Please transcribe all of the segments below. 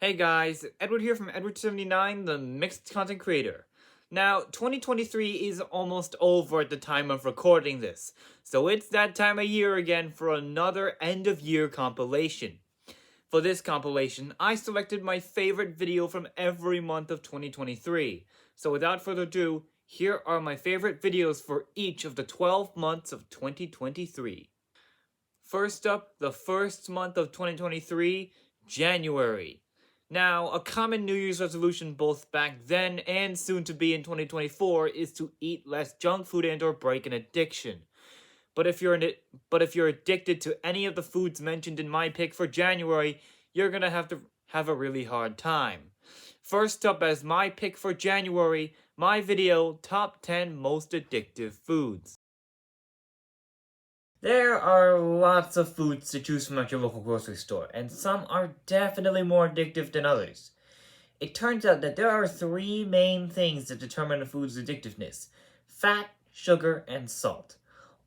Hey guys, Edward here from Edward79, the mixed content creator. Now, 2023 is almost over at the time of recording this, so it's that time of year again for another end of year compilation. For this compilation, I selected my favorite video from every month of 2023. So without further ado, here are my favorite videos for each of the 12 months of 2023. First up, the first month of 2023, January. Now, a common New Year's resolution both back then and soon to be in 2024 is to eat less junk food and or break an addiction. But if you're addicted to any of the foods mentioned in my pick for January, you're gonna have to have a really hard time. First up as my pick for January, my video, Top 10 Most Addictive Foods. There are lots of foods to choose from at your local grocery store, and some are definitely more addictive than others. It turns out that there are three main things that determine a food's addictiveness: fat, sugar, and salt.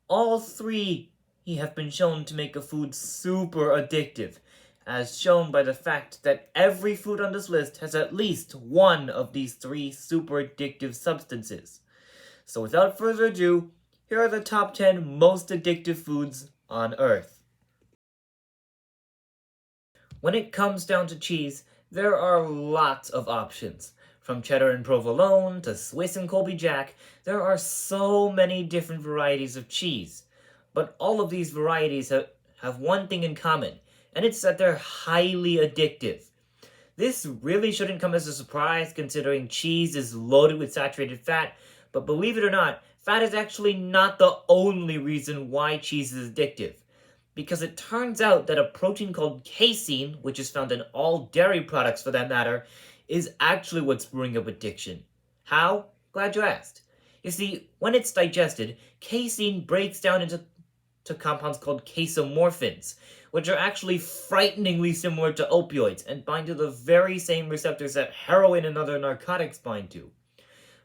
All three have been shown to make a food super addictive, as shown by the fact that every food on this list has at least one of these three super addictive substances. So without further ado, here are the top 10 most addictive foods on Earth. When it comes down to cheese, there are lots of options. From cheddar and provolone to Swiss and Colby Jack, there are so many different varieties of cheese. But all of these varieties have one thing in common, and it's that they're highly addictive. This really shouldn't come as a surprise considering cheese is loaded with saturated fat, but believe it or not, fat is actually not the only reason why cheese is addictive. Because it turns out that a protein called casein, which is found in all dairy products for that matter, is actually what's brewing up addiction. How? Glad you asked. You see, when it's digested, casein breaks down into compounds called casomorphins, which are actually frighteningly similar to opioids and bind to the very same receptors that heroin and other narcotics bind to.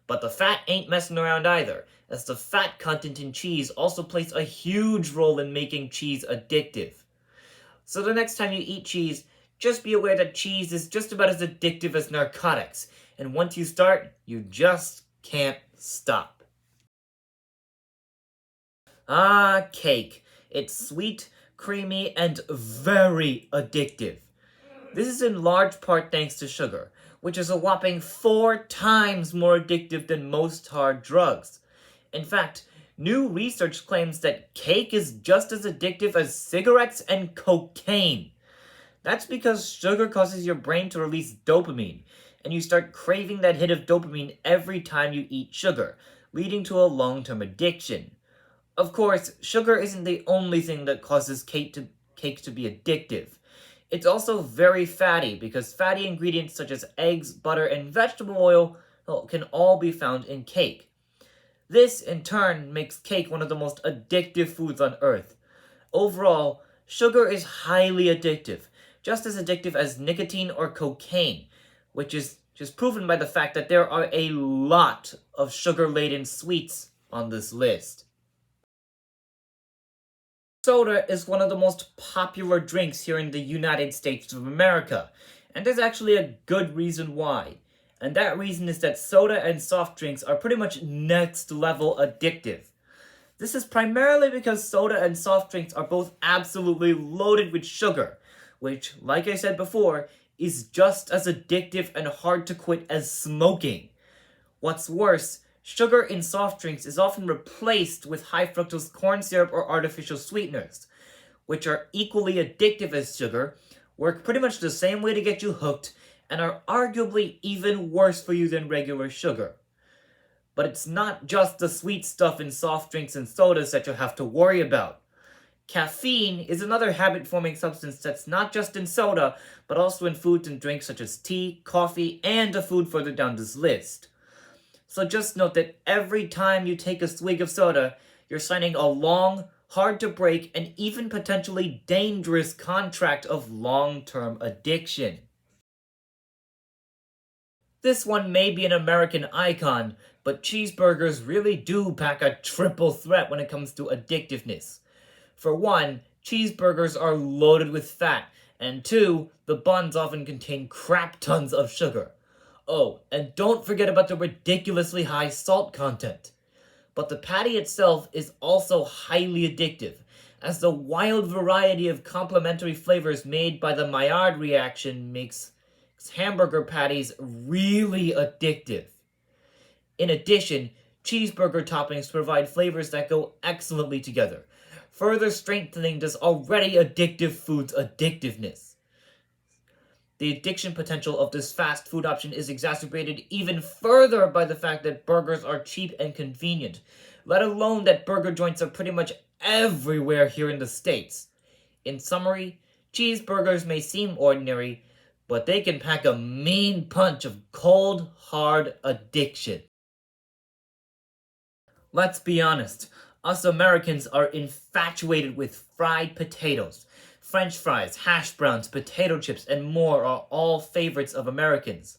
But the fat ain't messing around either, as the fat content in cheese also plays a huge role in making cheese addictive. So the next time you eat cheese, just be aware that cheese is just about as addictive as narcotics, and once you start, you just can't stop. Cake. It's sweet, creamy, and very addictive. This is in large part thanks to sugar, which is a whopping 4 times more addictive than most hard drugs. In fact, new research claims that cake is just as addictive as cigarettes and cocaine. That's because sugar causes your brain to release dopamine, and you start craving that hit of dopamine every time you eat sugar, leading to a long-term addiction. Of course, sugar isn't the only thing that causes cake to be addictive. It's also very fatty because fatty ingredients such as eggs, butter, and vegetable oil can all be found in cake. This, in turn, makes cake one of the most addictive foods on Earth. Overall, sugar is highly addictive, just as addictive as nicotine or cocaine, which is just proven by the fact that there are a lot of sugar-laden sweets on this list. Soda is one of the most popular drinks here in the United States of America, and there's actually a good reason why. And that reason is that soda and soft drinks are pretty much next level addictive. This is primarily because soda and soft drinks are both absolutely loaded with sugar, which, like I said before, is just as addictive and hard to quit as smoking. What's worse, sugar in soft drinks is often replaced with high fructose corn syrup or artificial sweeteners, which are equally addictive as sugar, work pretty much the same way to get you hooked, and are arguably even worse for you than regular sugar. But it's not just the sweet stuff in soft drinks and sodas that you'll have to worry about. Caffeine is another habit-forming substance that's not just in soda, but also in foods and drinks such as tea, coffee, and a food further down this list. So just note that every time you take a swig of soda, you're signing a long, hard-to-break, and even potentially dangerous contract of long-term addiction. This one may be an American icon, but cheeseburgers really do pack a triple threat when it comes to addictiveness. For one, cheeseburgers are loaded with fat, And 2, the buns often contain crap tons of sugar. Oh, and don't forget about the ridiculously high salt content. But the patty itself is also highly addictive, as the wild variety of complementary flavors made by the Maillard reaction makes hamburger patties really addictive. In addition, cheeseburger toppings provide flavors that go excellently together, further strengthening this already addictive food's addictiveness. The addiction potential of this fast food option is exacerbated even further by the fact that burgers are cheap and convenient, let alone that burger joints are pretty much everywhere here in the States. In summary, cheeseburgers may seem ordinary, but they can pack a mean punch of cold, hard addiction. Let's be honest, us Americans are infatuated with fried potatoes. French fries, hash browns, potato chips, and more are all favorites of Americans.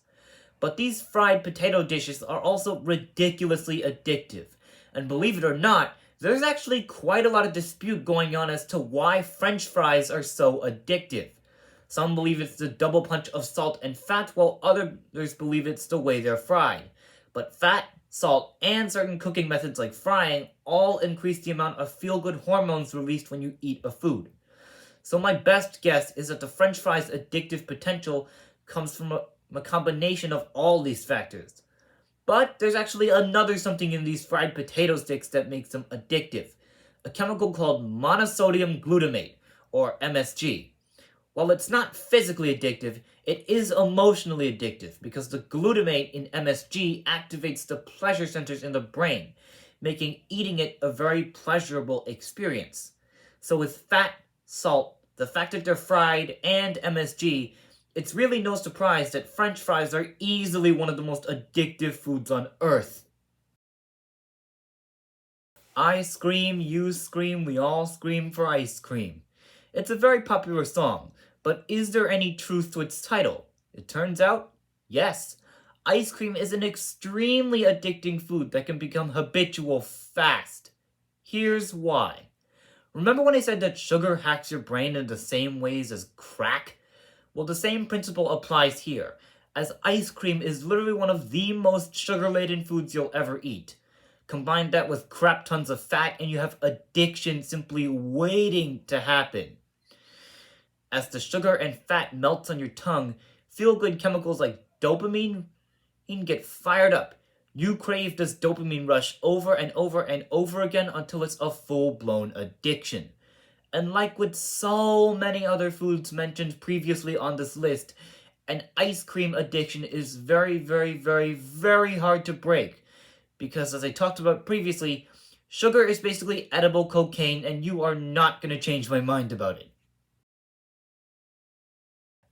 But these fried potato dishes are also ridiculously addictive. And believe it or not, there's actually quite a lot of dispute going on as to why French fries are so addictive. Some believe it's the double punch of salt and fat, while others believe it's the way they're fried. But fat, salt, and certain cooking methods like frying all increase the amount of feel-good hormones released when you eat a food. So my best guess is that the French fries' addictive potential comes from a combination of all these factors. But there's actually another something in these fried potato sticks that makes them addictive. A chemical called monosodium glutamate, or MSG. While it's not physically addictive, it is emotionally addictive because the glutamate in MSG activates the pleasure centers in the brain, making eating it a very pleasurable experience. So with fat, salt, the fact that they're fried, and MSG, it's really no surprise that French fries are easily one of the most addictive foods on earth. I scream, you scream, we all scream for ice cream. It's a very popular song, but is there any truth to its title? It turns out, yes. Ice cream is an extremely addicting food that can become habitual fast. Here's why. Remember when I said that sugar hacks your brain in the same ways as crack? Well, the same principle applies here, as ice cream is literally one of the most sugar-laden foods you'll ever eat. Combine that with crap tons of fat and you have addiction simply waiting to happen. As the sugar and fat melts on your tongue, feel-good chemicals like dopamine get fired up. You crave this dopamine rush over and over and over again until it's a full-blown addiction. And like with so many other foods mentioned previously on this list, an ice cream addiction is very, very, very, very hard to break. Because as I talked about previously, sugar is basically edible cocaine and you are not going to change my mind about it.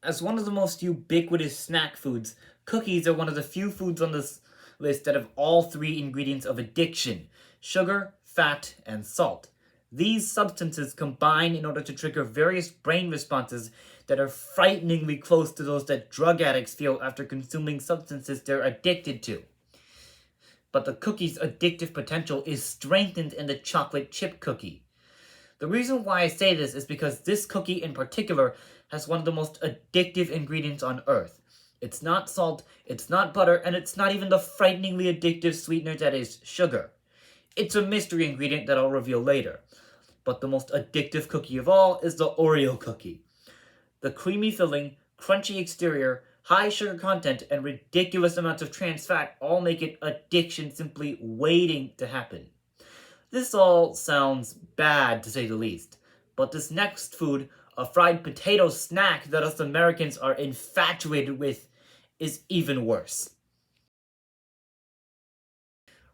As one of the most ubiquitous snack foods, cookies are one of the few foods on this list that have all three ingredients of addiction: sugar, fat, and salt. These substances combine in order to trigger various brain responses that are frighteningly close to those that drug addicts feel after consuming substances they're addicted to. But the cookie's addictive potential is strengthened in the chocolate chip cookie. The reason why I say this is because this cookie in particular has one of the most addictive ingredients on earth. It's not salt, it's not butter, and it's not even the frighteningly addictive sweetener that is sugar. It's a mystery ingredient that I'll reveal later. But the most addictive cookie of all is the Oreo cookie. The creamy filling, crunchy exterior, high sugar content, and ridiculous amounts of trans fat all make it addiction simply waiting to happen. This all sounds bad to say the least, but this next food, a fried potato snack that us Americans are infatuated with, is even worse.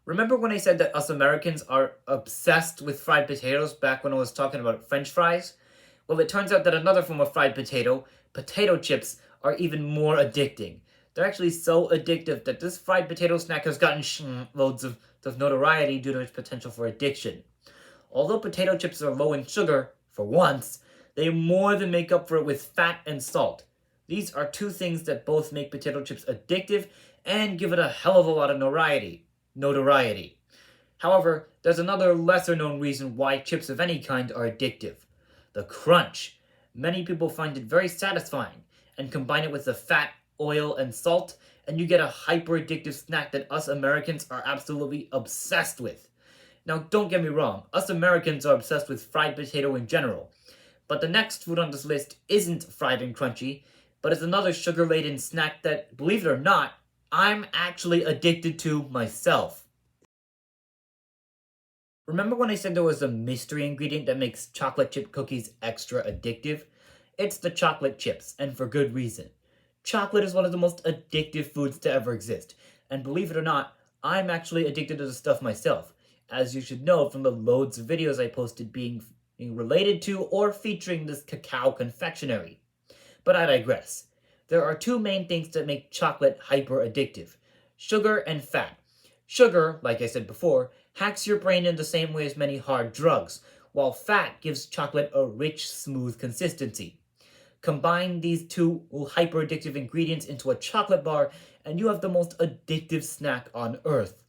Remember when I said that us Americans are obsessed with fried potatoes back when I was talking about French fries? Well, it turns out that another form of fried potato chips, are even more addicting. They're actually so addictive that this fried potato snack has gotten loads of notoriety due to its potential for addiction. Although potato chips are low in sugar, for once, they more than make up for it with fat and salt. These are two things that both make potato chips addictive and give it a hell of a lot of notoriety. However, there's another lesser known reason why chips of any kind are addictive: the crunch. Many people find it very satisfying and combine it with the fat, oil, and salt, and you get a hyper addictive snack that us Americans are absolutely obsessed with. Now, don't get me wrong, us Americans are obsessed with fried potato in general, but the next food on this list isn't fried and crunchy, but it's another sugar laden snack that, believe it or not, I'm actually addicted to myself. Remember when I said there was a mystery ingredient that makes chocolate chip cookies extra addictive? It's the chocolate chips, and for good reason. Chocolate is one of the most addictive foods to ever exist, and believe it or not, I'm actually addicted to the stuff myself, as you should know from the loads of videos I posted being related to or featuring this cacao confectionery. But I digress. There are two main things that make chocolate hyper addictive: sugar and fat. Sugar, like I said before, hacks your brain in the same way as many hard drugs, while fat gives chocolate a rich, smooth consistency. Combine these two hyper addictive ingredients into a chocolate bar, and you have the most addictive snack on earth.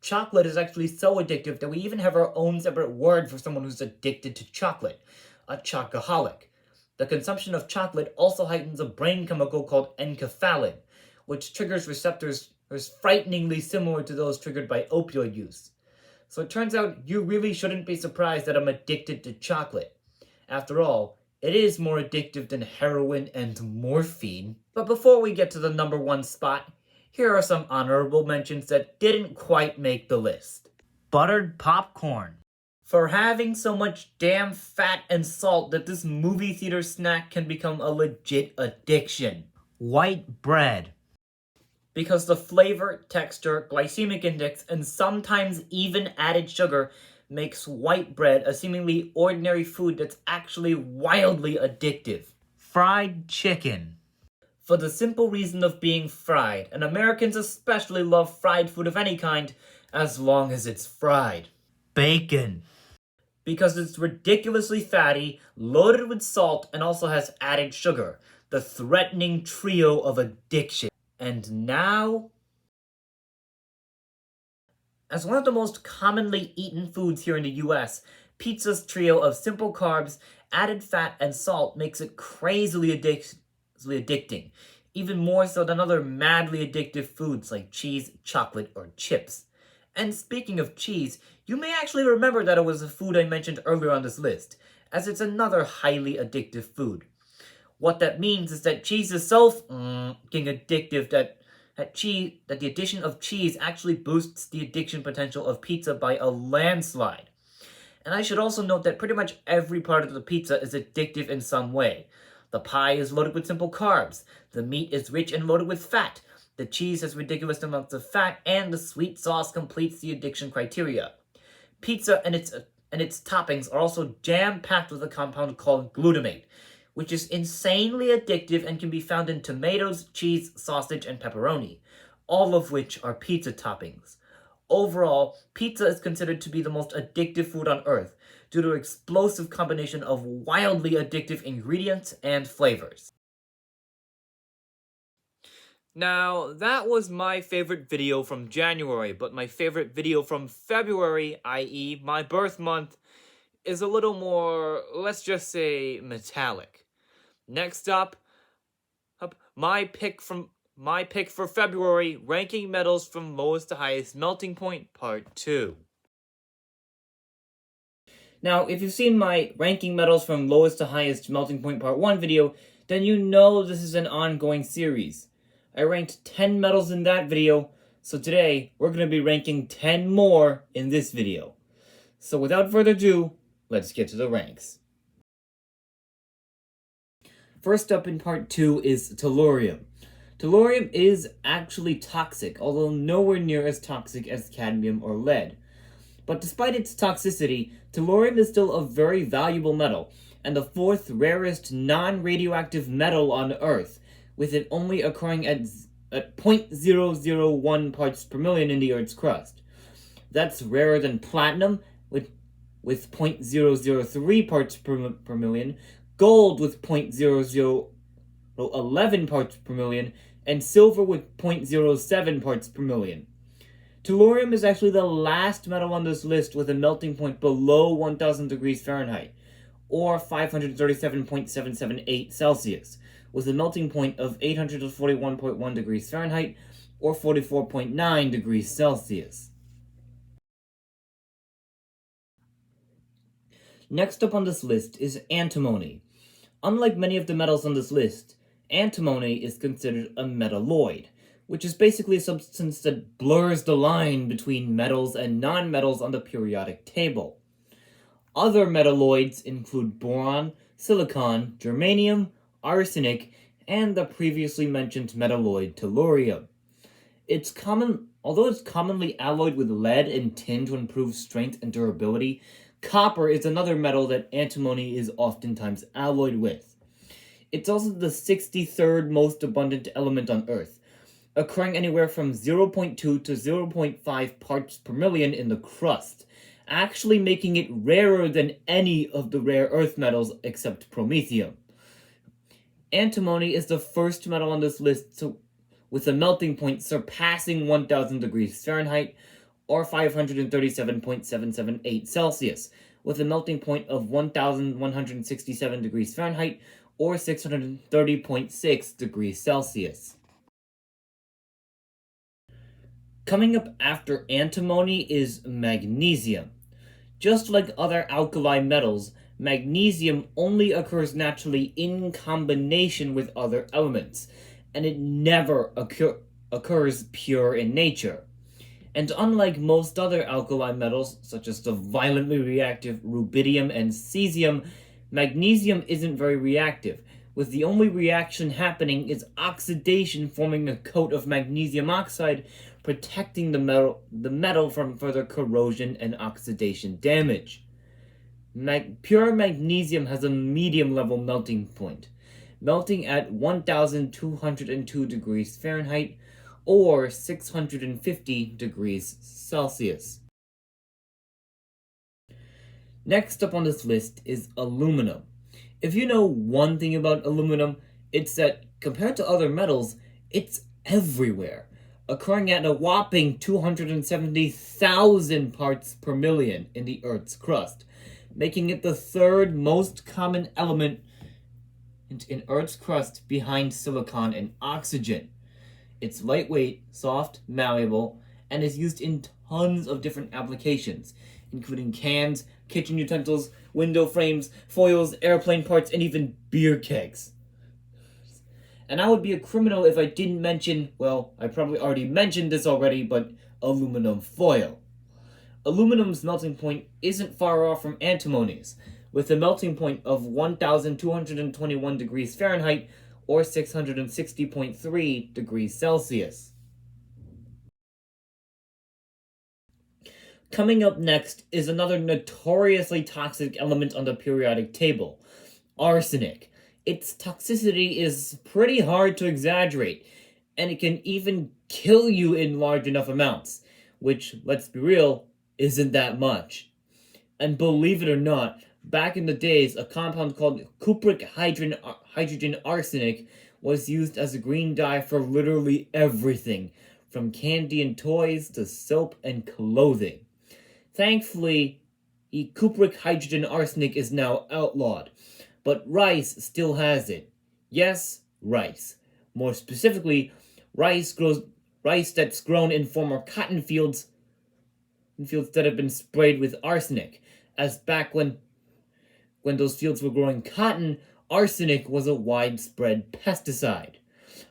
Chocolate is actually so addictive that we even have our own separate word for someone who's addicted to chocolate: a chocoholic. The consumption of chocolate also heightens a brain chemical called enkephalin, which triggers receptors frighteningly similar to those triggered by opioid use. So it turns out you really shouldn't be surprised that I'm addicted to chocolate. After all, it is more addictive than heroin and morphine. But before we get to the number one spot, here are some honorable mentions that didn't quite make the list. Buttered popcorn. For having so much damn fat and salt that this movie theater snack can become a legit addiction. White bread. Because the flavor, texture, glycemic index, and sometimes even added sugar makes white bread a seemingly ordinary food that's actually wildly addictive. Fried chicken. For the simple reason of being fried, and Americans especially love fried food of any kind, as long as it's fried. Bacon. Because it's ridiculously fatty, loaded with salt, and also has added sugar. The threatening trio of addiction. And now, as one of the most commonly eaten foods here in the US, pizza's trio of simple carbs, added fat, and salt makes it crazily addicting, even more so than other madly addictive foods like cheese, chocolate, or chips. And speaking of cheese, you may actually remember that it was a food I mentioned earlier on this list, as it's another highly addictive food. What that means is that cheese is so addictive that the addition of cheese actually boosts the addiction potential of pizza by a landslide. And I should also note that pretty much every part of the pizza is addictive in some way. The pie is loaded with simple carbs, the meat is rich and loaded with fat, the cheese has ridiculous amounts of fat, and the sweet sauce completes the addiction criteria. Pizza and its toppings are also jam-packed with a compound called glutamate, which is insanely addictive and can be found in tomatoes, cheese, sausage, and pepperoni, all of which are pizza toppings. Overall, pizza is considered to be the most addictive food on earth due to an explosive combination of wildly addictive ingredients and flavors. Now, that was my favorite video from January, but my favorite video from February, i.e. my birth month, is a little more, let's just say, metallic. Next up, my pick for February, ranking metals from lowest to highest melting point, part 2. Now, if you've seen my ranking metals from lowest to highest melting point part 1 video, then you know this is an ongoing series. I ranked 10 metals in that video, so today we're going to be ranking 10 more in this video. So without further ado, let's get to the ranks. First up in part 2 is tellurium. Tellurium is actually toxic, although nowhere near as toxic as cadmium or lead. But despite its toxicity, tellurium is still a very valuable metal, and the fourth rarest non-radioactive metal on Earth, with it only occurring at 0.001 parts per million in the Earth's crust. That's rarer than platinum, with 0.003 parts per million, gold with 0.0011 parts per million, and silver with 0.07 parts per million. Tellurium is actually the last metal on this list with a melting point below 1000 degrees Fahrenheit, or 537.778 Celsius, with a melting point of 841.1 degrees Fahrenheit, or 44.9 degrees Celsius. Next up on this list is antimony. Unlike many of the metals on this list, antimony is considered a metalloid, which is basically a substance that blurs the line between metals and nonmetals on the periodic table. Other metalloids include boron, silicon, germanium, arsenic, and the previously mentioned metalloid tellurium. Although it's commonly alloyed with lead and tin to improve strength and durability, copper is another metal that antimony is oftentimes alloyed with. It's also the 63rd most abundant element on Earth, occurring anywhere from 0.2 to 0.5 parts per million in the crust, actually making it rarer than any of the rare earth metals except promethium. Antimony is the first metal on this list with a melting point surpassing 1000 degrees Fahrenheit, or 537.778 Celsius, with a melting point of 1167 degrees Fahrenheit, or 630.6 degrees Celsius. Coming up after antimony is magnesium. Just like other alkali metals, magnesium only occurs naturally in combination with other elements, and it never occurs pure in nature. And unlike most other alkali metals, such as the violently reactive rubidium and cesium, magnesium isn't very reactive, with the only reaction happening is oxidation forming a coat of magnesium oxide, protecting the metal from further corrosion and oxidation damage. Pure magnesium has a medium level melting point, melting at 1202 degrees Fahrenheit, or 650 degrees Celsius. Next up on this list is aluminum. If you know one thing about aluminum, it's that compared to other metals, it's everywhere, occurring at a whopping 270,000 parts per million in the Earth's crust, making it the third most common element in Earth's crust behind silicon and oxygen. It's lightweight, soft, malleable, and is used in tons of different applications, including cans, kitchen utensils, window frames, foils, airplane parts, and even beer kegs. And I would be a criminal if I didn't mention, well, I probably already mentioned this already, but aluminum foil. Aluminum's melting point isn't far off from antimony's, with a melting point of 1221 degrees Fahrenheit, or 660.3 degrees Celsius. Coming up next is another notoriously toxic element on the periodic table, arsenic. Its toxicity is pretty hard to exaggerate, and it can even kill you in large enough amounts, which, let's be real, isn't that much. And believe it or not, back in the days, a compound called cupric hydrogen arsenic was used as a green dye for literally everything, from candy and toys to soap and clothing. Thankfully, cupric hydrogen arsenic is now outlawed, but rice still has it. Yes, rice. More specifically, rice that's grown in former cotton fields that have been sprayed with arsenic, as back when those fields were growing cotton, arsenic was a widespread pesticide.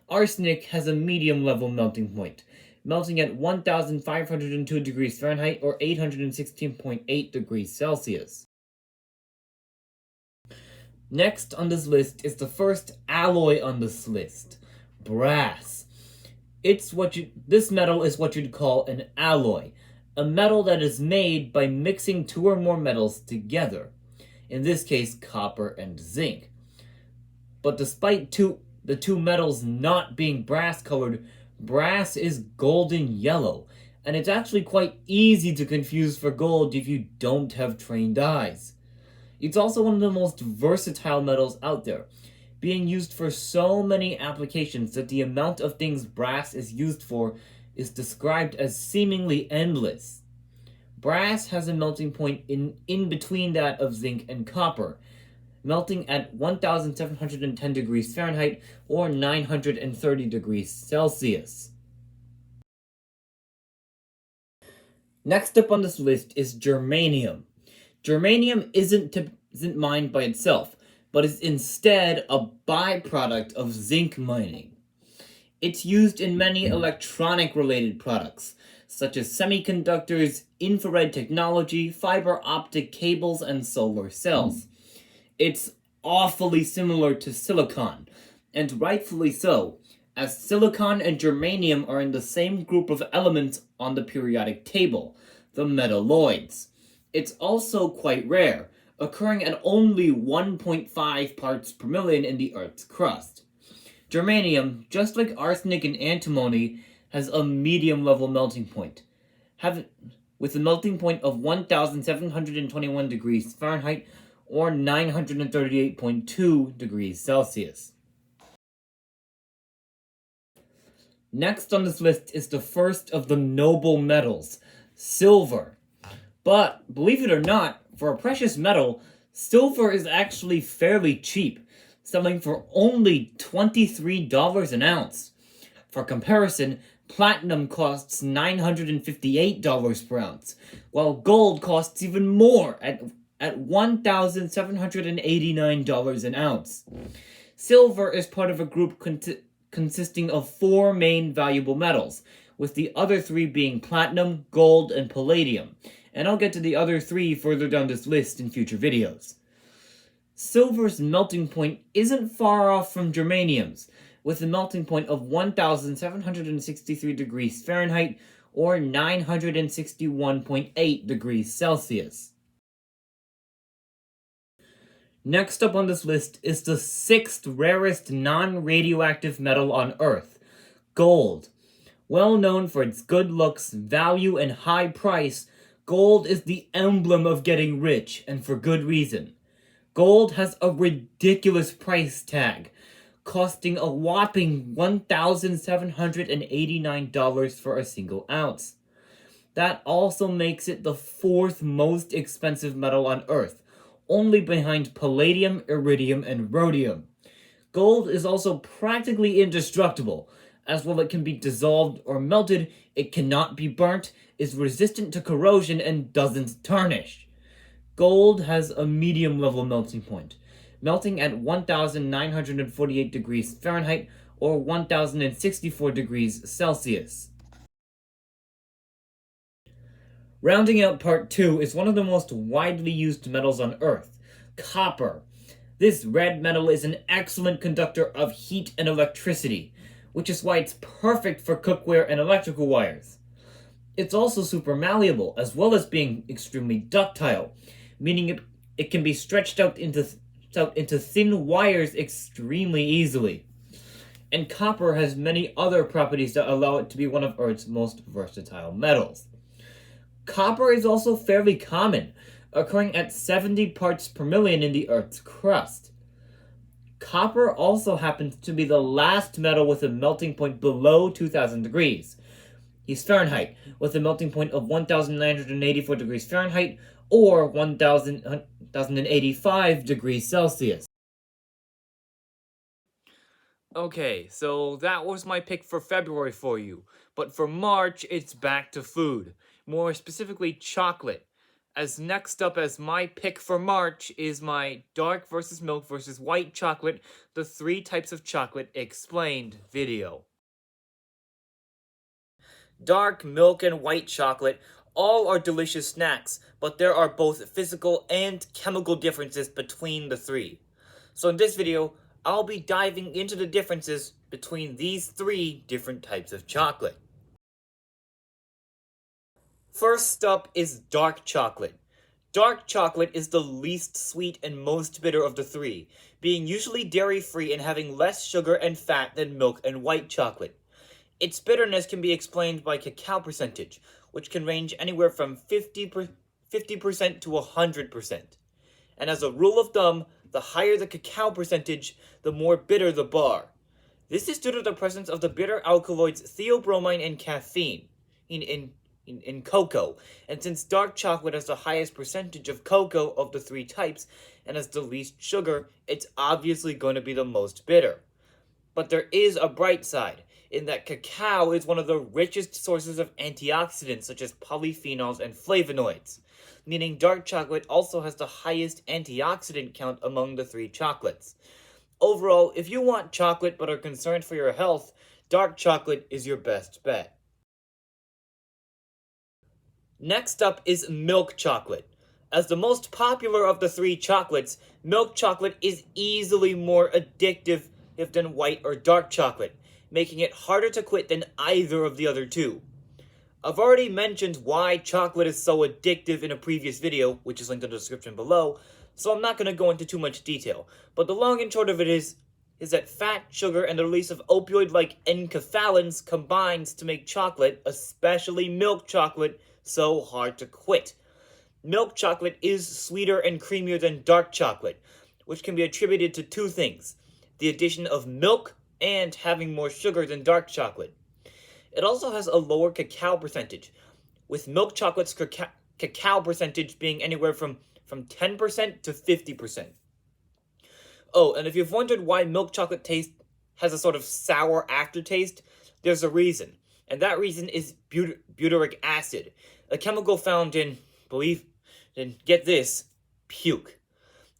Arsenic has a medium level melting point, melting at 1502 degrees Fahrenheit, or 816.8 degrees Celsius. Next on this list is the first alloy on this list, brass. This metal is what you'd call an alloy, a metal that is made by mixing two or more metals together, in this case copper and zinc. But despite the two metals not being brass colored, brass is golden yellow, and it's actually quite easy to confuse for gold if you don't have trained eyes. It's also one of the most versatile metals out there, being used for so many applications that the amount of things brass is used for is described as seemingly endless. Brass has a melting point in between that of zinc and copper, melting at 1710 degrees Fahrenheit or 930 degrees Celsius. Next up on this list is germanium. Germanium isn't mined by itself, but is instead a byproduct of zinc mining. It's used in many electronic related products, such as semiconductors, infrared technology, fiber optic cables, and solar cells. It's awfully similar to silicon, and rightfully so, as silicon and germanium are in the same group of elements on the periodic table, the metalloids. It's also quite rare, occurring at only 1.5 parts per million in the Earth's crust. Germanium, just like arsenic and antimony, has a medium level melting point, with a melting point of 1721 degrees Fahrenheit or 938.2 degrees Celsius. Next on this list is the first of the noble metals, silver. But believe it or not, for a precious metal, silver is actually fairly cheap, selling for only $23 an ounce. For comparison, platinum costs $958 per ounce, while gold costs even more at $1,789 an ounce. Silver is part of a group consisting of four main valuable metals, with the other three being platinum, gold, and palladium, and I'll get to the other three further down this list in future videos. Silver's melting point isn't far off from germanium's, with a melting point of 1763 degrees Fahrenheit or 961.8 degrees Celsius. Next up on this list is the sixth rarest non-radioactive metal on Earth, gold. Well known for its good looks, value, and high price, gold is the emblem of getting rich, and for good reason. Gold has a ridiculous price tag, costing a whopping $1,789 for a single ounce. That also makes it the fourth most expensive metal on Earth, only behind palladium, iridium, and rhodium. Gold is also practically indestructible, as while it can be dissolved or melted, it cannot be burnt, is resistant to corrosion, and doesn't tarnish. Gold has a medium level melting point, melting at 1948 degrees Fahrenheit or 1064 degrees Celsius. Rounding out part 2 is one of the most widely used metals on Earth, copper. This red metal is an excellent conductor of heat and electricity, which is why it's perfect for cookware and electrical wires. It's also super malleable, as well as being extremely ductile, meaning it can be stretched out into thin wires extremely easily. And copper has many other properties that allow it to be one of Earth's most versatile metals. Copper is also fairly common, occurring at 70 parts per million in the Earth's crust. Copper also happens to be the last metal with a melting point below 2000 degrees Fahrenheit, with a melting point of 1984 degrees Fahrenheit or 1085 degrees Celsius. Okay, so that was my pick for February for you, but for March, it's back to food, more specifically chocolate. As next up as my pick for March is my dark versus milk versus white chocolate, the 3 types of chocolate explained video. Dark, milk, and white chocolate all are delicious snacks, but there are both physical and chemical differences between the 3. So in this video, I'll be diving into the differences between these 3 different types of chocolate. First up is dark chocolate. Dark chocolate is the least sweet and most bitter of the 3, being usually dairy-free and having less sugar and fat than milk and white chocolate. Its bitterness can be explained by cacao percentage, which can range anywhere from 50% to 100%. And as a rule of thumb, the higher the cacao percentage, the more bitter the bar. This is due to the presence of the bitter alkaloids theobromine and caffeine in in cocoa. And since dark chocolate has the highest percentage of cocoa of the three types and has the least sugar, it's obviously going to be the most bitter. But there is a bright side, in that cacao is one of the richest sources of antioxidants such as polyphenols and flavonoids, meaning dark chocolate also has the highest antioxidant count among the three chocolates. Overall, if you want chocolate but are concerned for your health, dark chocolate is your best bet. Next up is milk chocolate. As the most popular of the three chocolates, milk chocolate is easily more addictive than white or dark chocolate, making it harder to quit than either of the other two. I've already mentioned why chocolate is so addictive in a previous video, which is linked in the description below, so I'm not going to go into too much detail. But the long and short of it is that fat, sugar, and the release of opioid-like enkephalins combines to make chocolate, especially milk chocolate, so hard to quit. Milk chocolate is sweeter and creamier than dark chocolate, which can be attributed to two things: the addition of milk and having more sugar than dark chocolate. It also has a lower cacao percentage, with milk chocolate's cacao percentage being anywhere from 10% to 50%. Oh, and if you've wondered why milk chocolate taste has a sort of sour aftertaste, there's a reason. And that reason is butyric acid, a chemical found in, get this, puke.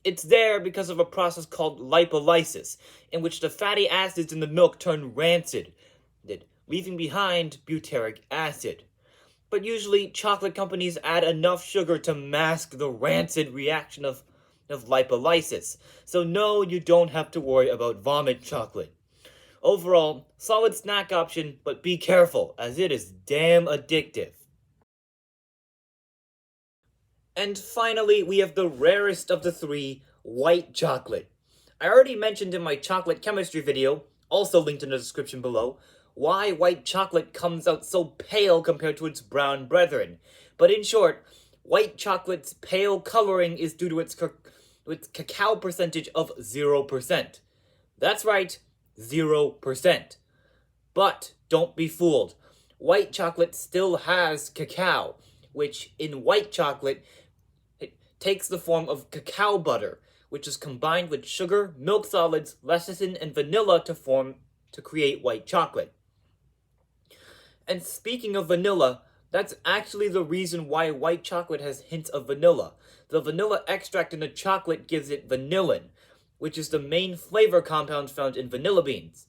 It's there because of a process called lipolysis, in which the fatty acids in the milk turn rancid, leaving behind butyric acid. But usually, chocolate companies add enough sugar to mask the rancid reaction of lipolysis. So no, you don't have to worry about vomit chocolate. Overall, solid snack option, but be careful, as it is damn addictive. And finally, we have the rarest of the three, white chocolate. I already mentioned in my chocolate chemistry video, also linked in the description below, why white chocolate comes out so pale compared to its brown brethren. But in short, white chocolate's pale coloring is due to its cacao percentage of 0%. That's right, 0%. But don't be fooled. White chocolate still has cacao, which in white chocolate it takes the form of cacao butter, which is combined with sugar, milk solids, lecithin, and vanilla to create white chocolate. And speaking of vanilla, that's actually the reason why white chocolate has hints of vanilla. The vanilla extract in the chocolate gives it vanillin, which is the main flavor compound found in vanilla beans.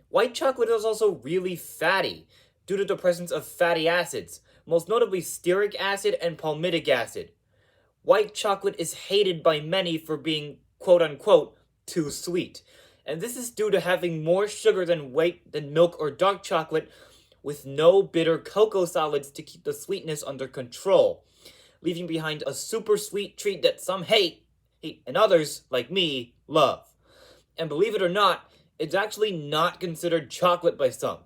White chocolate is also really fatty, due to the presence of fatty acids, most notably stearic acid and palmitic acid. White chocolate is hated by many for being, quote-unquote, too sweet, and this is due to having more sugar than milk or dark chocolate, with no bitter cocoa solids to keep the sweetness under control, leaving behind a super sweet treat that some hate, and others, like me, love. And believe it or not, it's actually not considered chocolate by some,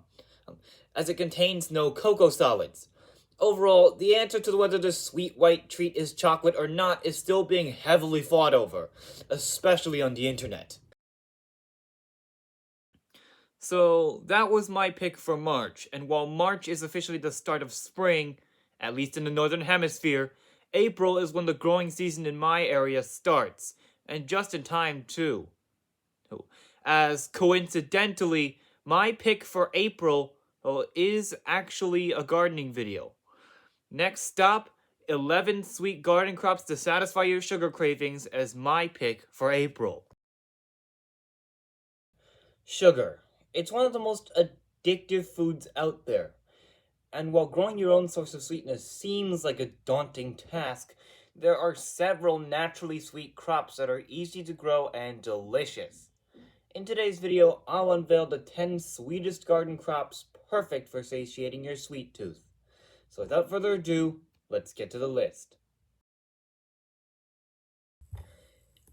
as it contains no cocoa solids. Overall, the answer to whether the sweet white treat is chocolate or not is still being heavily fought over, especially on the internet. So that was my pick for March, and while March is officially the start of spring, at least in the northern hemisphere, April is when the growing season in my area starts, and just in time too. As coincidentally, my pick for April is actually a gardening video. Next stop, 11 sweet garden crops to satisfy your sugar cravings as my pick for April. Sugar. It's one of the most addictive foods out there. And while growing your own source of sweetness seems like a daunting task, there are several naturally sweet crops that are easy to grow and delicious. In today's video, I'll unveil the 10 sweetest garden crops perfect for satiating your sweet tooth. So without further ado, let's get to the list.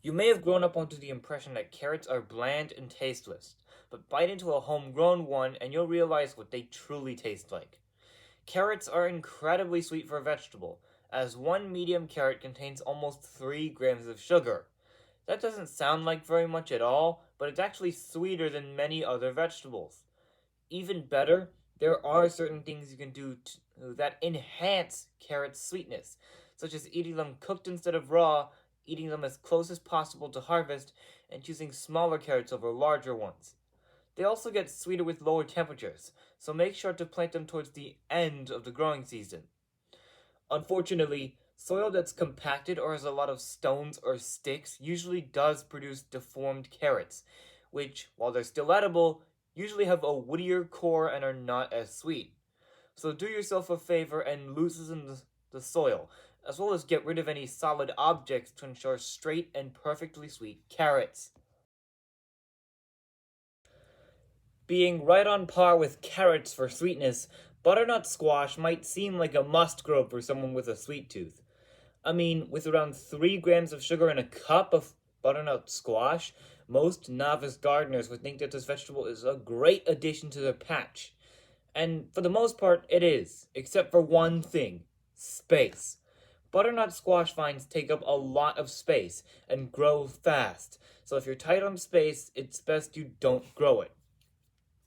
You may have grown up under the impression that carrots are bland and tasteless, but bite into a homegrown one and you'll realize what they truly taste like. Carrots are incredibly sweet for a vegetable, as one medium carrot contains almost 3 grams of sugar. That doesn't sound like very much at all, but it's actually sweeter than many other vegetables. Even better, There are certain things you can do that enhance carrots' sweetness, such as eating them cooked instead of raw, eating them as close as possible to harvest, and choosing smaller carrots over larger ones. They also get sweeter with lower temperatures, so make sure to plant them towards the end of the growing season. Unfortunately, soil that's compacted or has a lot of stones or sticks usually does produce deformed carrots, which, while they're still edible, usually have a woodier core and are not as sweet. So do yourself a favor and loosen the soil, as well as get rid of any solid objects to ensure straight and perfectly sweet carrots. Being right on par with carrots for sweetness, butternut squash might seem like a must grow for someone with a sweet tooth. I mean, with around 3 grams of sugar in a cup of butternut squash, most novice gardeners would think that this vegetable is a great addition to their patch. And for the most part, it is, except for one thing: space. Butternut squash vines take up a lot of space and grow fast, so if you're tight on space, it's best you don't grow it.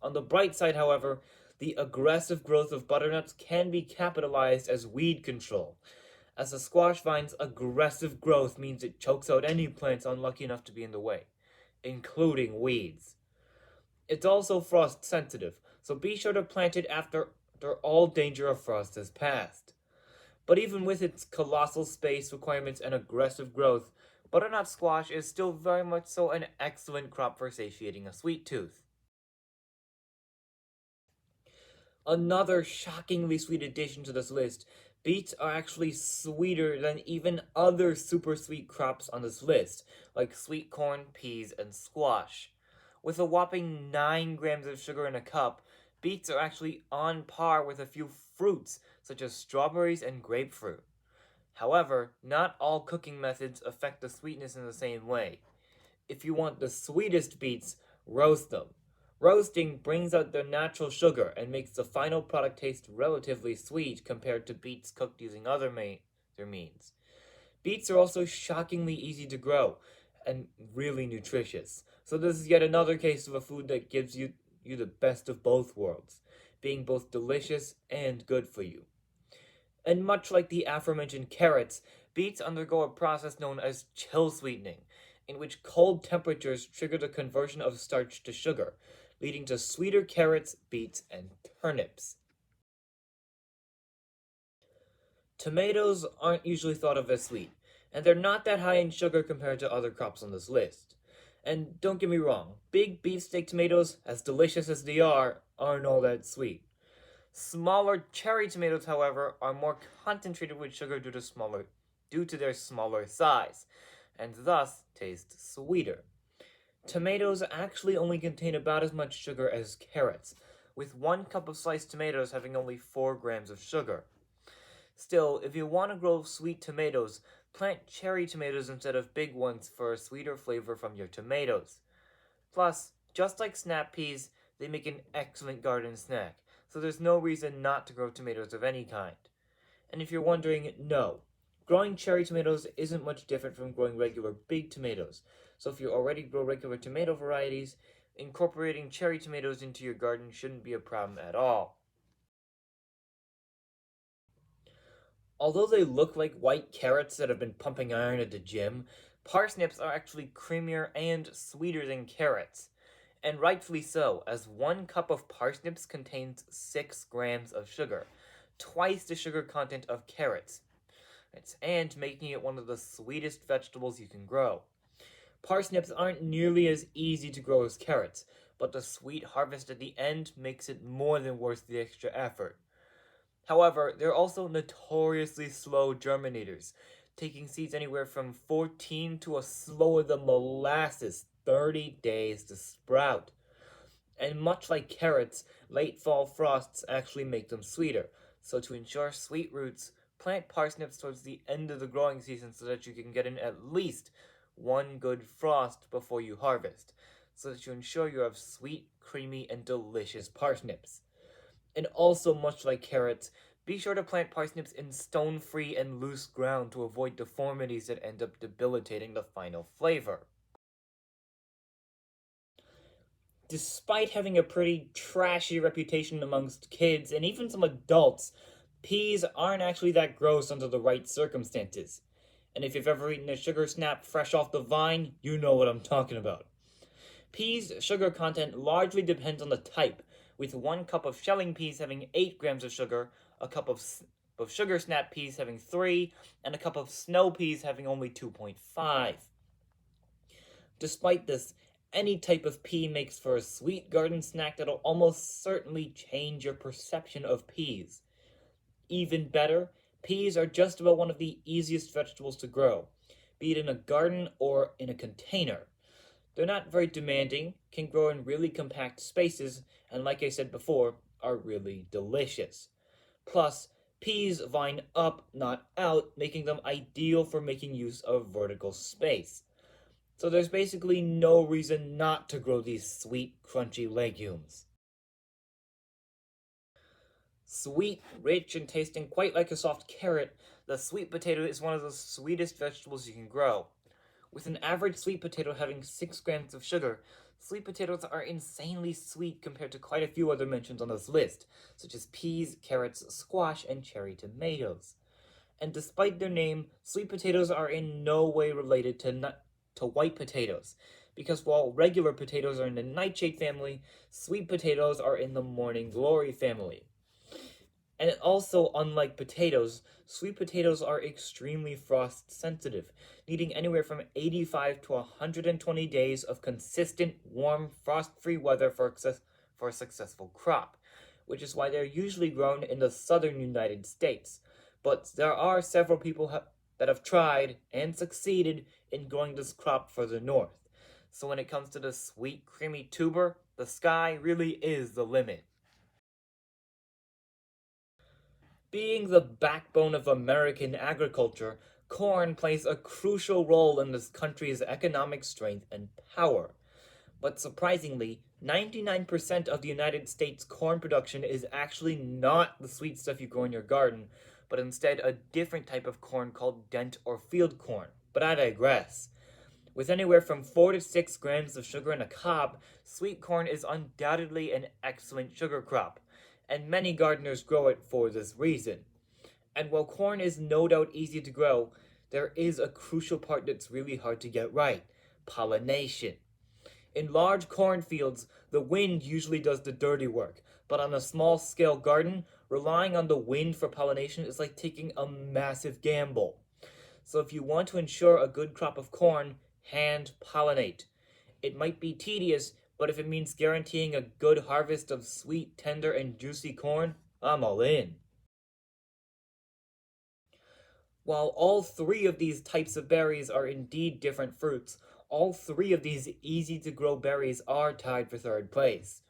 On the bright side, however, the aggressive growth of butternuts can be capitalized as weed control, as the squash vine's aggressive growth means it chokes out any plants unlucky enough to be in the way, including weeds. It's also frost sensitive, so be sure to plant it after all danger of frost has passed. But even with its colossal space requirements and aggressive growth, butternut squash is still very much so an excellent crop for satiating a sweet tooth. Another shockingly sweet addition to this list: beets are actually sweeter than even other super sweet crops on this list, like sweet corn, peas, and squash. With a whopping 9 grams of sugar in a cup, beets are actually on par with a few fruits, such as strawberries and grapefruit. However, not all cooking methods affect the sweetness in the same way. If you want the sweetest beets, roast them. Roasting brings out their natural sugar and makes the final product taste relatively sweet compared to beets cooked using other means. Beets are also shockingly easy to grow and really nutritious. So this is yet another case of a food that gives you the best of both worlds, being both delicious and good for you. And much like the aforementioned carrots, beets undergo a process known as chill sweetening, in which cold temperatures trigger the conversion of starch to sugar, leading to sweeter carrots, beets, and turnips. Tomatoes aren't usually thought of as sweet, and they're not that high in sugar compared to other crops on this list. And don't get me wrong, big beefsteak tomatoes, as delicious as they are, aren't all that sweet. Smaller cherry tomatoes, however, are more concentrated with sugar due to their smaller size, and thus taste sweeter. Tomatoes actually only contain about as much sugar as carrots, with 1 cup of sliced tomatoes having only 4 grams of sugar. Still, if you want to grow sweet tomatoes, plant cherry tomatoes instead of big ones for a sweeter flavor from your tomatoes. Plus, just like snap peas, they make an excellent garden snack, so there's no reason not to grow tomatoes of any kind. And if you're wondering, no, growing cherry tomatoes isn't much different from growing regular big tomatoes. So if you already grow regular tomato varieties, incorporating cherry tomatoes into your garden shouldn't be a problem at all. Although they look like white carrots that have been pumping iron at the gym, parsnips are actually creamier and sweeter than carrots. And rightfully so, as 1 cup of parsnips contains 6 grams of sugar, twice the sugar content of carrots, and making it one of the sweetest vegetables you can grow. Parsnips aren't nearly as easy to grow as carrots, but the sweet harvest at the end makes it more than worth the extra effort. However, they're also notoriously slow germinators, taking seeds anywhere from 14 to a slower than molasses 30 days to sprout. And much like carrots, late fall frosts actually make them sweeter. So to ensure sweet roots, plant parsnips towards the end of the growing season so that you can get in at least 1 good frost before you harvest, so that you ensure you have sweet, creamy, and delicious parsnips. And also, much like carrots, be sure to plant parsnips in stone-free and loose ground to avoid deformities that end up debilitating the final flavor. Despite having a pretty trashy reputation amongst kids and even some adults, peas aren't actually that gross under the right circumstances. And if you've ever eaten a sugar snap fresh off the vine, you know what I'm talking about. Peas' sugar content largely depends on the type, with 1 cup of shelling peas having 8 grams of sugar, a cup of sugar snap peas having 3, and a cup of snow peas having only 2.5. Despite this, any type of pea makes for a sweet garden snack that'll almost certainly change your perception of peas. Even better, peas are just about one of the easiest vegetables to grow, be it in a garden or in a container. They're not very demanding, can grow in really compact spaces, and like I said before, are really delicious. Plus, peas vine up, not out, making them ideal for making use of vertical space. So there's basically no reason not to grow these sweet, crunchy legumes. Sweet, rich, and tasting quite like a soft carrot, the sweet potato is one of the sweetest vegetables you can grow. With an average sweet potato having 6 grams of sugar, sweet potatoes are insanely sweet compared to quite a few other mentions on this list, such as peas, carrots, squash, and cherry tomatoes. And despite their name, sweet potatoes are in no way related to white potatoes, because while regular potatoes are in the nightshade family, sweet potatoes are in the morning glory family. And also, unlike potatoes, sweet potatoes are extremely frost sensitive, needing anywhere from 85 to 120 days of consistent, warm, frost free weather for a successful crop, which is why they're usually grown in the southern United States. But there are several people that have tried and succeeded in growing this crop further north. So when it comes to the sweet, creamy tuber, the sky really is the limit. Being the backbone of American agriculture, corn plays a crucial role in this country's economic strength and power. But surprisingly, 99% of the United States corn production is actually not the sweet stuff you grow in your garden, but instead a different type of corn called dent or field corn. But I digress. With anywhere from 4 to 6 grams of sugar in a cob, sweet corn is undoubtedly an excellent sugar crop, and many gardeners grow it for this reason. And while corn is no doubt easy to grow, there is a crucial part that's really hard to get right: pollination. In large cornfields, the wind usually does the dirty work, but on a small scale garden, relying on the wind for pollination is like taking a massive gamble. So if you want to ensure a good crop of corn, hand pollinate. It might be tedious, but if it means guaranteeing a good harvest of sweet, tender, and juicy corn, I'm all in. While all 3 of these types of berries are indeed different fruits, all 3 of these easy to grow berries are tied for third place.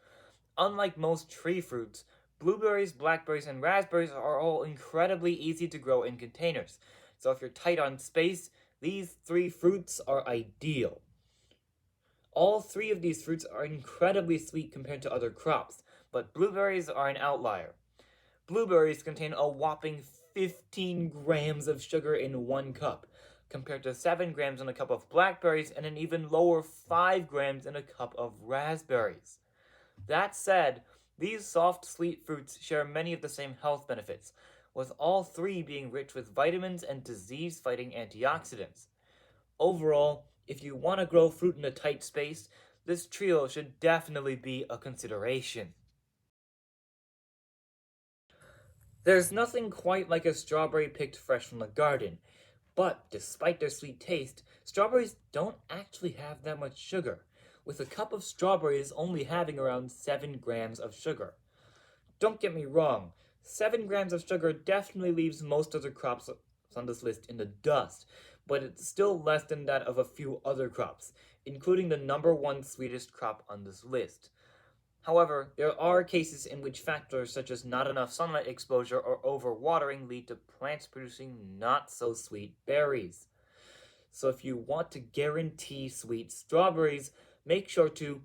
Unlike most tree fruits, blueberries, blackberries, and raspberries are all incredibly easy to grow in containers. So if you're tight on space, these 3 fruits are ideal. All 3 of these fruits are incredibly sweet compared to other crops, but blueberries are an outlier. Blueberries contain a whopping 15 grams of sugar in 1 cup, compared to 7 grams in a cup of blackberries and an even lower 5 grams in a cup of raspberries. That said, these soft, sweet fruits share many of the same health benefits, with all 3 being rich with vitamins and disease fighting antioxidants. Overall, if you want to grow fruit in a tight space, this trio should definitely be a consideration. There's nothing quite like a strawberry picked fresh from the garden, but despite their sweet taste, strawberries don't actually have that much sugar, with a cup of strawberries only having around 7 grams of sugar. Don't get me wrong, 7 grams of sugar definitely leaves most other crops on this list in the dust, but it's still less than that of a few other crops, including the number 1 sweetest crop on this list. However, there are cases in which factors such as not enough sunlight exposure or overwatering lead to plants producing not so sweet berries. So if you want to guarantee sweet strawberries, make sure to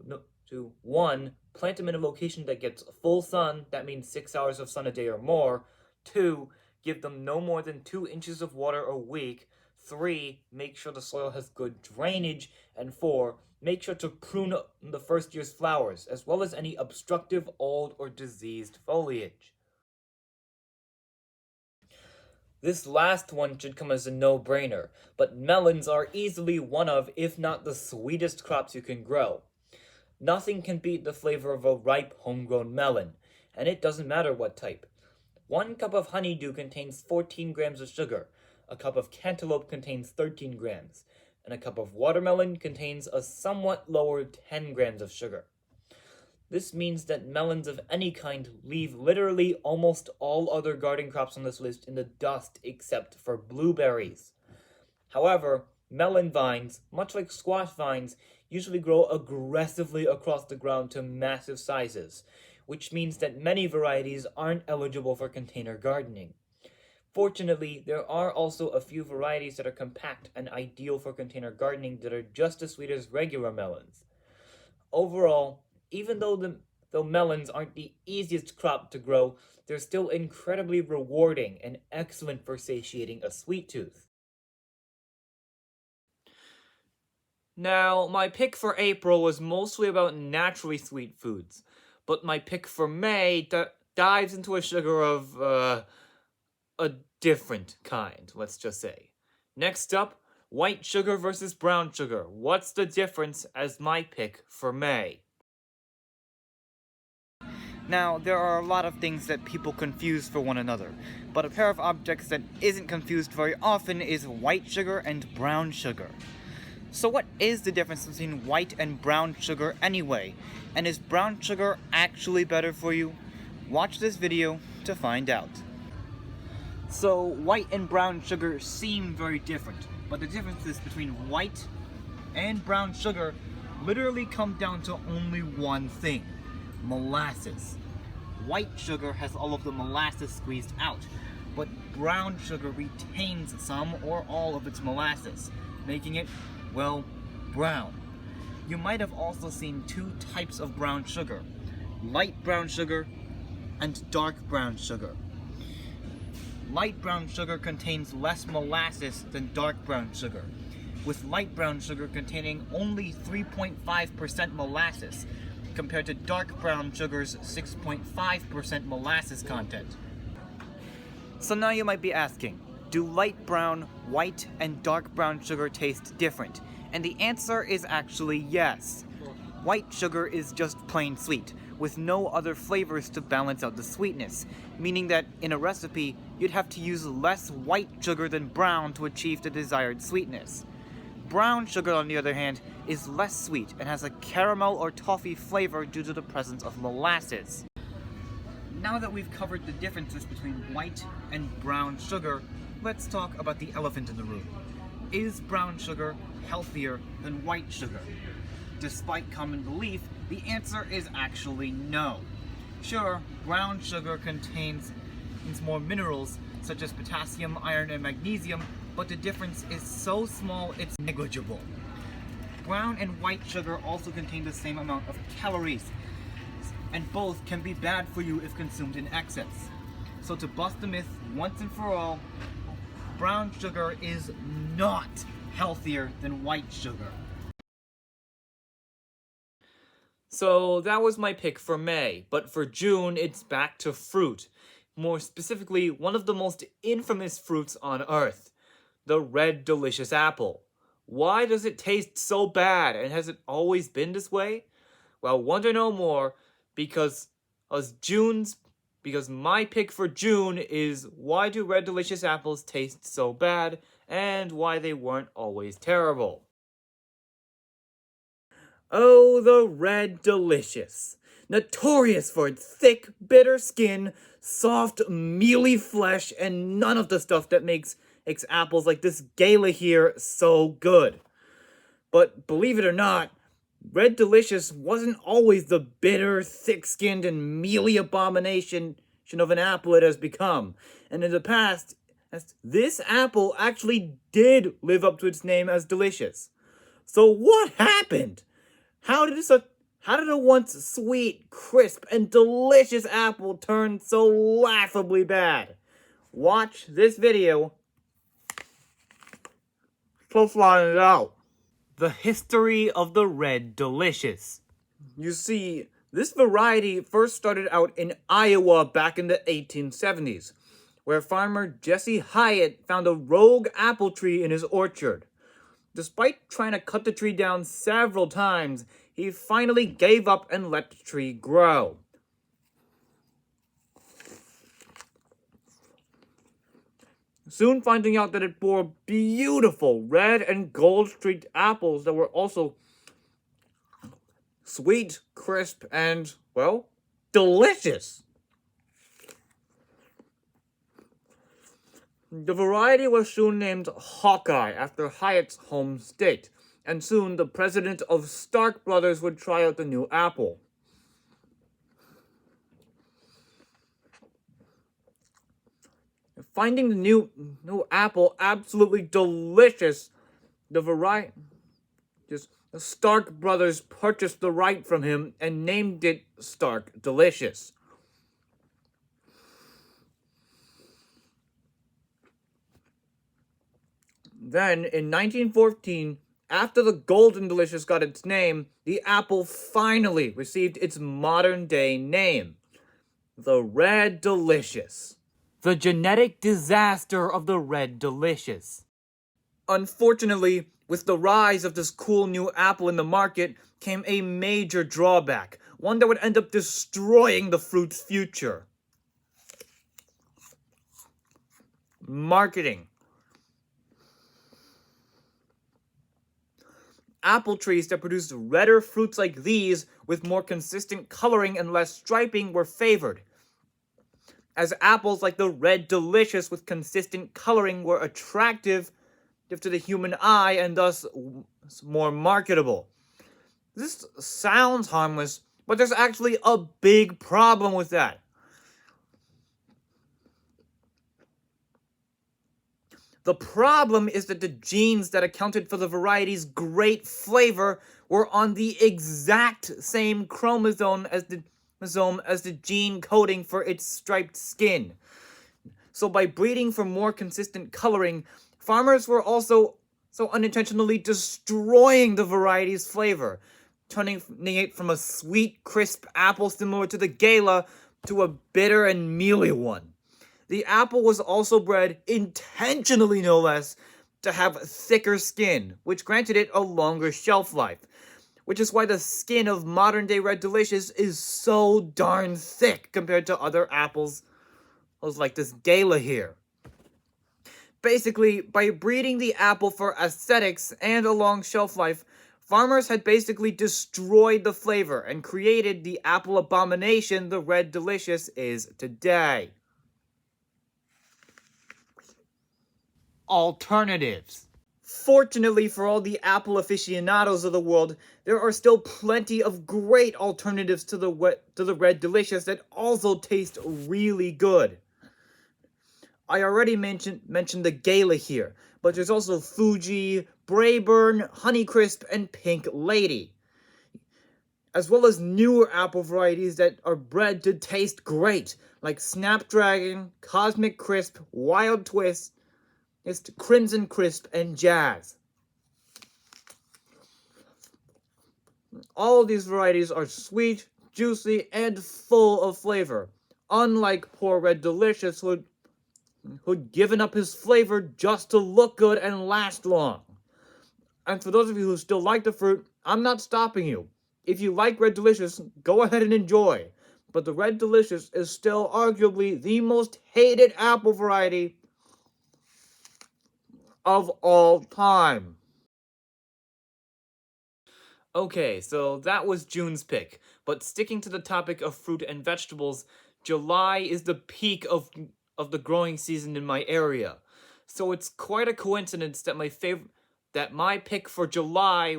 no, to 1. Plant them in a location that gets full sun, that means 6 hours of sun a day or more. 2. Give them no more than 2 inches of water a week. 3. Make sure the soil has good drainage. And 4. Make sure to prune the first year's flowers, as well as any obstructive, old, or diseased foliage. This last one should come as a no-brainer, but melons are easily one of, if not the sweetest crops you can grow. Nothing can beat the flavor of a ripe, homegrown melon, and it doesn't matter what type. 1 cup of honeydew contains 14 grams of sugar, a cup of cantaloupe contains 13 grams, and a cup of watermelon contains a somewhat lower 10 grams of sugar. This means that melons of any kind leave literally almost all other garden crops on this list in the dust except for blueberries. However, melon vines, much like squash vines, usually grow aggressively across the ground to massive sizes, which means that many varieties aren't eligible for container gardening. Fortunately, there are also a few varieties that are compact and ideal for container gardening that are just as sweet as regular melons. Overall, even though melons aren't the easiest crop to grow, they're still incredibly rewarding and excellent for satiating a sweet tooth. Now, my pick for April was mostly about naturally sweet foods, but my pick for May dives into a sugar of, a different kind, let's just say. Next up, white sugar versus brown sugar. What's the difference as my pick for May? Now, there are a lot of things that people confuse for one another, but a pair of objects that isn't confused very often is white sugar and brown sugar. So what is the difference between white and brown sugar anyway? And is brown sugar actually better for you? Watch this video to find out. So white and brown sugar seem very different, but the differences between white and brown sugar literally come down to only one thing: molasses. White sugar has all of the molasses squeezed out, but brown sugar retains some or all of its molasses, making it, well, brown. You might have also seen 2 types of brown sugar: light brown sugar and dark brown sugar. Light brown sugar contains less molasses than dark brown sugar, with light brown sugar containing only 3.5% molasses, compared to dark brown sugar's 6.5% molasses content. So now you might be asking, do light brown, white, and dark brown sugar taste different? And the answer is actually yes. White sugar is just plain sweet, with no other flavors to balance out the sweetness, meaning that in a recipe, you'd have to use less white sugar than brown to achieve the desired sweetness. Brown sugar, on the other hand, is less sweet and has a caramel or toffee flavor due to the presence of molasses. Now that we've covered the differences between white and brown sugar, let's talk about the elephant in the room. Is brown sugar healthier than white sugar? Despite common belief, the answer is actually no. Sure, brown sugar contains more minerals such as potassium, iron, and magnesium, but the difference is so small it's negligible. Brown and white sugar also contain the same amount of calories, and both can be bad for you if consumed in excess. So to bust the myth once and for all, brown sugar is not healthier than white sugar. So that was my pick for May, but for June it's back to fruit. More specifically, one of the most infamous fruits on Earth, the red delicious apple. Why does it taste so bad, and has it always been this way? Well, want to know more, because my pick for June is why do red delicious apples taste so bad, and why they weren't always terrible. Oh, the red delicious. Notorious for its thick, bitter skin, soft, mealy flesh, and none of the stuff that makes apples like this gala here so good. But believe it or not, red delicious wasn't always the bitter, thick-skinned, and mealy abomination of an apple it has become. And in the past, this apple actually did live up to its name as delicious. So what happened? How did a once sweet, crisp, and delicious apple turn so laughably bad? Watch this video to find out. The history of the Red Delicious. You see, this variety first started out in Iowa back in the 1870s, where farmer Jesse Hyatt found a rogue apple tree in his orchard. Despite trying to cut the tree down several times, he finally gave up and let the tree grow. Soon finding out that it bore beautiful red and gold streaked apples that were also sweet, crisp, and, well, delicious. The variety was soon named Hawkeye after Hyatt's home state, and soon the president of Stark Brothers would try out the new apple. Finding the new apple absolutely delicious, the Stark Brothers purchased the right from him and named it Stark Delicious. Then, in 1914, after the Golden Delicious got its name, the apple finally received its modern-day name, the Red Delicious. The genetic disaster of the Red Delicious. Unfortunately, with the rise of this cool new apple in the market came a major drawback, one that would end up destroying the fruit's future. Marketing. Apple trees that produced redder fruits like these with more consistent coloring and less striping were favored, as apples like the Red Delicious with consistent coloring were attractive to the human eye and thus more marketable. This sounds harmless, but there's actually a big problem with that. The problem is that the genes that accounted for the variety's great flavor were on the exact same chromosome as the gene coding for its striped skin. So by breeding for more consistent coloring, farmers were also unintentionally destroying the variety's flavor, turning it from a sweet, crisp apple similar to the Gala to a bitter and mealy one. The apple was also bred, intentionally no less, to have thicker skin, which granted it a longer shelf life, which is why the skin of modern-day Red Delicious is so darn thick compared to other apples like this Gala here. Basically, by breeding the apple for aesthetics and a long shelf life, farmers had basically destroyed the flavor and created the apple abomination the Red Delicious is today. Alternatives. Fortunately for all the apple aficionados of the world, there are still plenty of great alternatives to the Red Delicious that also taste really good. I already mentioned the Gala here, but there's also Fuji, Brayburn, Honeycrisp, and Pink Lady, as well as newer apple varieties that are bred to taste great, like Snapdragon, Cosmic Crisp, Wild Twist, Crimson Crisp, and Jazz. All of these varieties are sweet, juicy, and full of flavor, unlike poor Red Delicious who'd given up his flavor just to look good and last long. And for those of you who still like the fruit, I'm not stopping you. If you like Red Delicious, go ahead and enjoy. But the Red Delicious is still arguably the most hated apple variety of all time. Okay, so that was June's pick, but sticking to the topic of fruit and vegetables, July is the peak of the growing season in my area. So it's quite a coincidence that my pick for July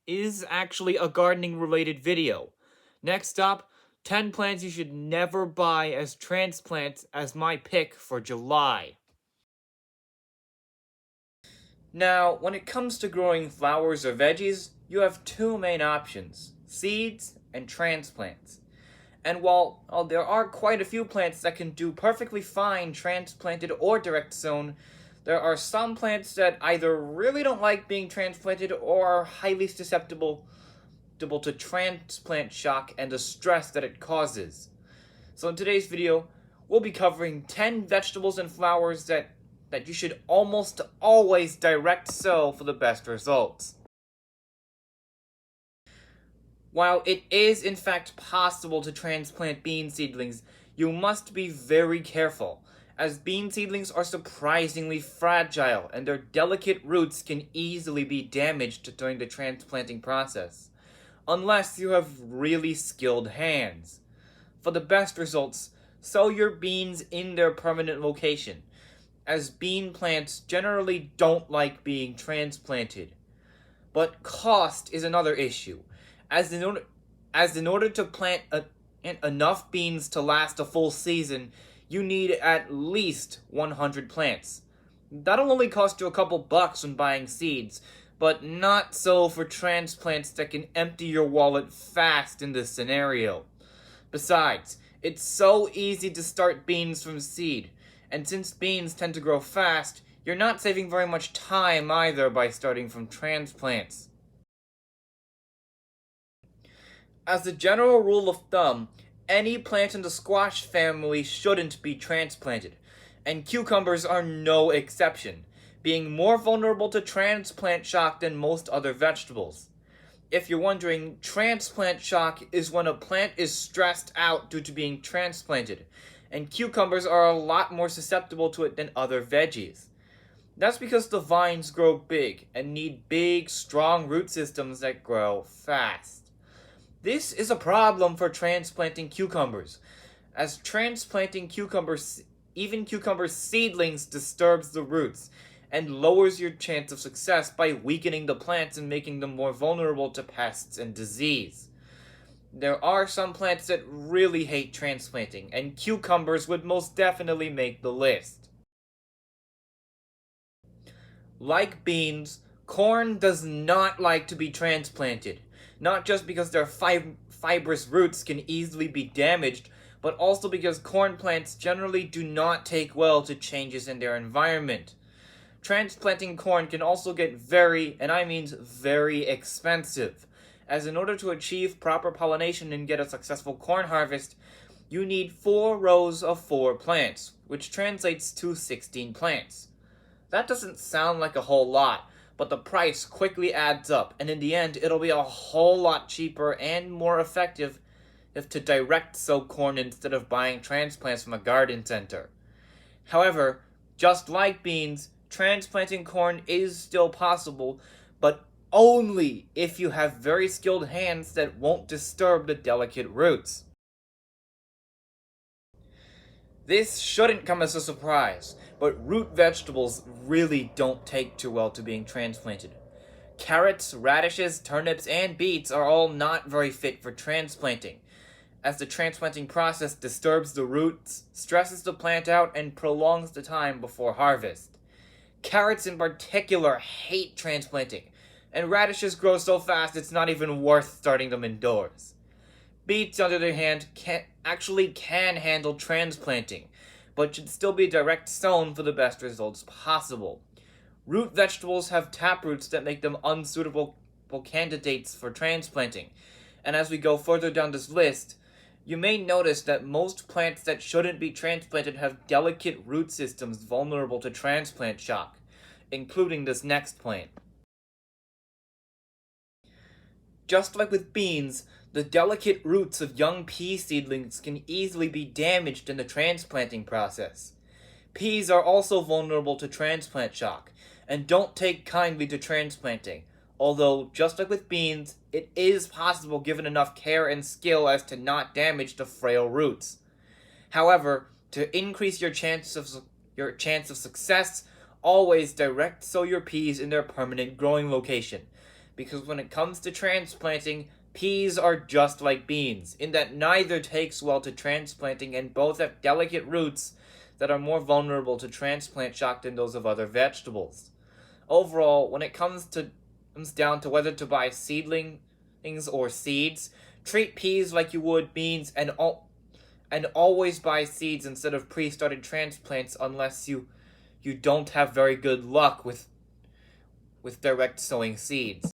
is actually a gardening related video. Next up, 10 plants you should never buy as transplants as my pick for July. Now, when it comes to growing flowers or veggies, you have two main options: seeds and transplants. And while there are quite a few plants that can do perfectly fine transplanted or direct sown, There are some plants that either really don't like being transplanted or are highly susceptible to transplant shock and the stress that it causes. So in today's video, we'll be covering 10 vegetables and flowers that you should almost always direct sow for the best results. While it is in fact possible to transplant bean seedlings, you must be very careful, as bean seedlings are surprisingly fragile and their delicate roots can easily be damaged during the transplanting process, unless you have really skilled hands. For the best results, sow your beans in their permanent location, as bean plants generally don't like being transplanted. But cost is another issue, as in order to plant enough beans to last a full season, you need at least 100 plants. That'll only cost you a couple bucks when buying seeds, but not so for transplants that can empty your wallet fast in this scenario. Besides, it's so easy to start beans from seed, and since beans tend to grow fast, you're not saving very much time either by starting from transplants. As a general rule of thumb, any plant in the squash family shouldn't be transplanted, and cucumbers are no exception, being more vulnerable to transplant shock than most other vegetables. If you're wondering, transplant shock is when a plant is stressed out due to being transplanted, and cucumbers are a lot more susceptible to it than other veggies. That's because the vines grow big and need big, strong root systems that grow fast. This is a problem for transplanting cucumbers, as transplanting even cucumber seedlings disturbs the roots and lowers your chance of success by weakening the plants and making them more vulnerable to pests and disease. There are some plants that really hate transplanting, and cucumbers would most definitely make the list. Like beans, corn does not like to be transplanted, not just because their fibrous roots can easily be damaged, but also because corn plants generally do not take well to changes in their environment. Transplanting corn can also get very, and I mean very, expensive, as in order to achieve proper pollination and get a successful corn harvest, you need 4 rows of 4 plants, which translates to 16 plants. That doesn't sound like a whole lot, but the price quickly adds up, and in the end, it'll be a whole lot cheaper and more effective if to direct sow corn instead of buying transplants from a garden center. However, just like beans, transplanting corn is still possible, but only if you have very skilled hands that won't disturb the delicate roots. This shouldn't come as a surprise, but root vegetables really don't take too well to being transplanted. Carrots, radishes, turnips, and beets are all not very fit for transplanting, as the transplanting process disturbs the roots, stresses the plant out, and prolongs the time before harvest. Carrots in particular hate transplanting, and radishes grow so fast it's not even worth starting them indoors. Beets, on the other hand, can handle transplanting, but should still be direct sown for the best results possible. Root vegetables have taproots that make them unsuitable candidates for transplanting, and as we go further down this list, you may notice that most plants that shouldn't be transplanted have delicate root systems vulnerable to transplant shock, including this next plant. Just like with beans, the delicate roots of young pea seedlings can easily be damaged in the transplanting process. Peas are also vulnerable to transplant shock, and don't take kindly to transplanting, although, just like with beans, it is possible given enough care and skill as to not damage the frail roots. However, to increase your chance of success, always direct sow your peas in their permanent growing location, because when it comes to transplanting, peas are just like beans, in that neither takes well to transplanting and both have delicate roots that are more vulnerable to transplant shock than those of other vegetables. Overall, when it comes down to whether to buy seedlings or seeds, treat peas like you would beans and always buy seeds instead of pre-started transplants unless you you don't have very good luck with direct sowing seeds.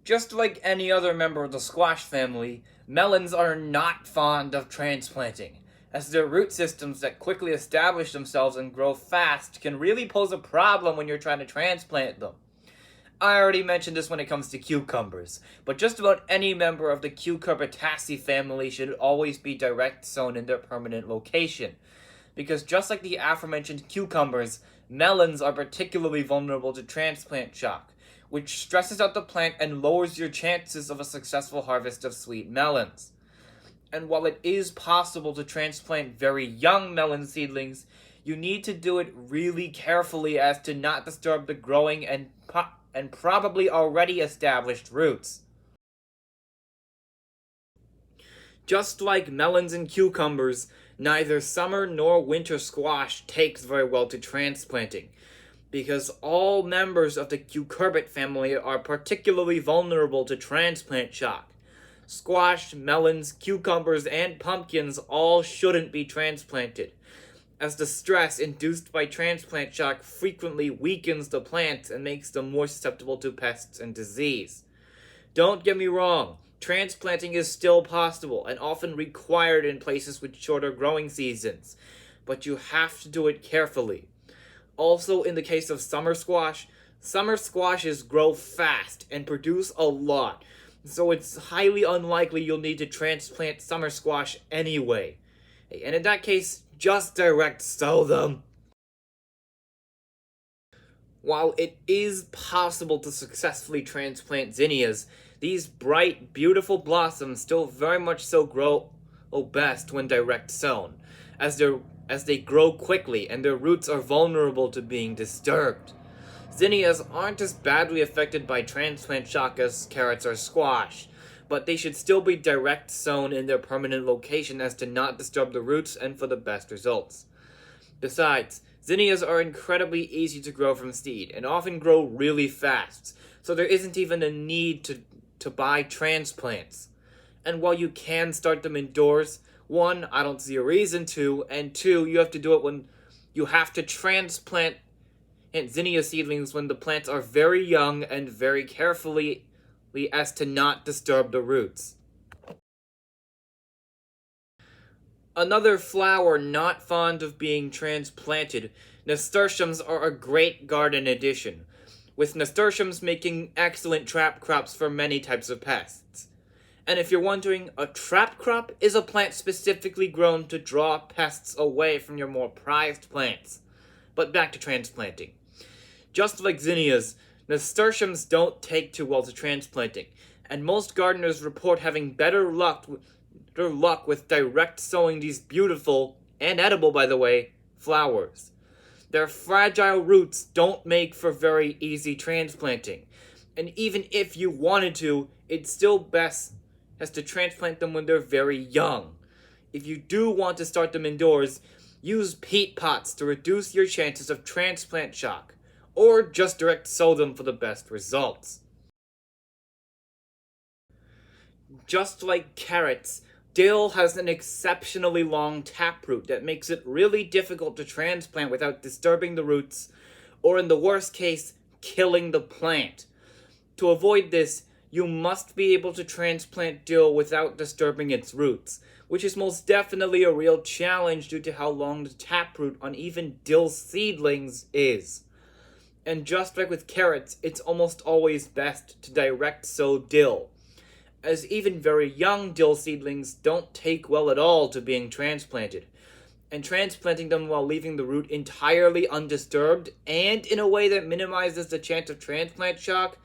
Just like any other member of the squash family, melons are not fond of transplanting, as their root systems that quickly establish themselves and grow fast can really pose a problem when you're trying to transplant them. I already mentioned this when it comes to cucumbers, but just about any member of the Cucurbitaceae family should always be direct sown in their permanent location, because just like the aforementioned cucumbers, melons are particularly vulnerable to transplant shock, which stresses out the plant and lowers your chances of a successful harvest of sweet melons. And while it is possible to transplant very young melon seedlings, you need to do it really carefully as to not disturb the growing and probably already established roots. Just like melons and cucumbers, neither summer nor winter squash takes very well to transplanting, because all members of the cucurbit family are particularly vulnerable to transplant shock. Squash, melons, cucumbers, and pumpkins all shouldn't be transplanted, as the stress induced by transplant shock frequently weakens the plants and makes them more susceptible to pests and disease. Don't get me wrong, transplanting is still possible and often required in places with shorter growing seasons, but you have to do it carefully. Also, in the case of summer squashes grow fast and produce a lot, so it's highly unlikely you'll need to transplant summer squash anyway. And in that case, just direct sow them. While it is possible to successfully transplant zinnias, these bright, beautiful blossoms still very much so grow best when direct sown, as they grow quickly and their roots are vulnerable to being disturbed. Zinnias aren't as badly affected by transplant shock as carrots or squash, but they should still be direct sown in their permanent location as to not disturb the roots and for the best results. Besides, zinnias are incredibly easy to grow from seed and often grow really fast, so there isn't even a need to buy transplants. And while you can start them indoors, one, I don't see a reason to, and two, you have to do it when you have to transplant zinnia seedlings when the plants are very young and very carefully as to not disturb the roots. Another flower not fond of being transplanted, nasturtiums are a great garden addition, with nasturtiums making excellent trap crops for many types of pests. And if you're wondering, a trap crop is a plant specifically grown to draw pests away from your more prized plants. But back to transplanting. Just like zinnias, nasturtiums don't take too well to transplanting, and most gardeners report having better luck with direct sowing these beautiful, and edible by the way, flowers. Their fragile roots don't make for very easy transplanting, and even if you wanted to, it's still best as to transplant them when they're very young. If you do want to start them indoors, use peat pots to reduce your chances of transplant shock, or just direct sow them for the best results. Just like carrots, dill has an exceptionally long taproot that makes it really difficult to transplant without disturbing the roots, or in the worst case, killing the plant. To avoid this, you must be able to transplant dill without disturbing its roots, which is most definitely a real challenge due to how long the taproot on even dill seedlings is. And just like with carrots, it's almost always best to direct sow dill, as even very young dill seedlings don't take well at all to being transplanted, and transplanting them while leaving the root entirely undisturbed and in a way that minimizes the chance of transplant shock,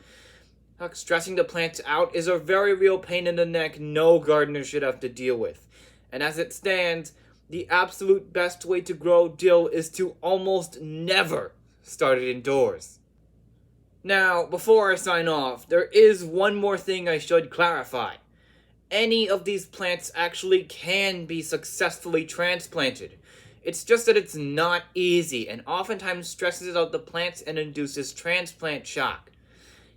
stressing the plants out, is a very real pain in the neck no gardener should have to deal with. And as it stands, the absolute best way to grow dill is to almost never start it indoors. Now, before I sign off, there is one more thing I should clarify. Any of these plants actually can be successfully transplanted. It's just that it's not easy and oftentimes stresses out the plants and induces transplant shock.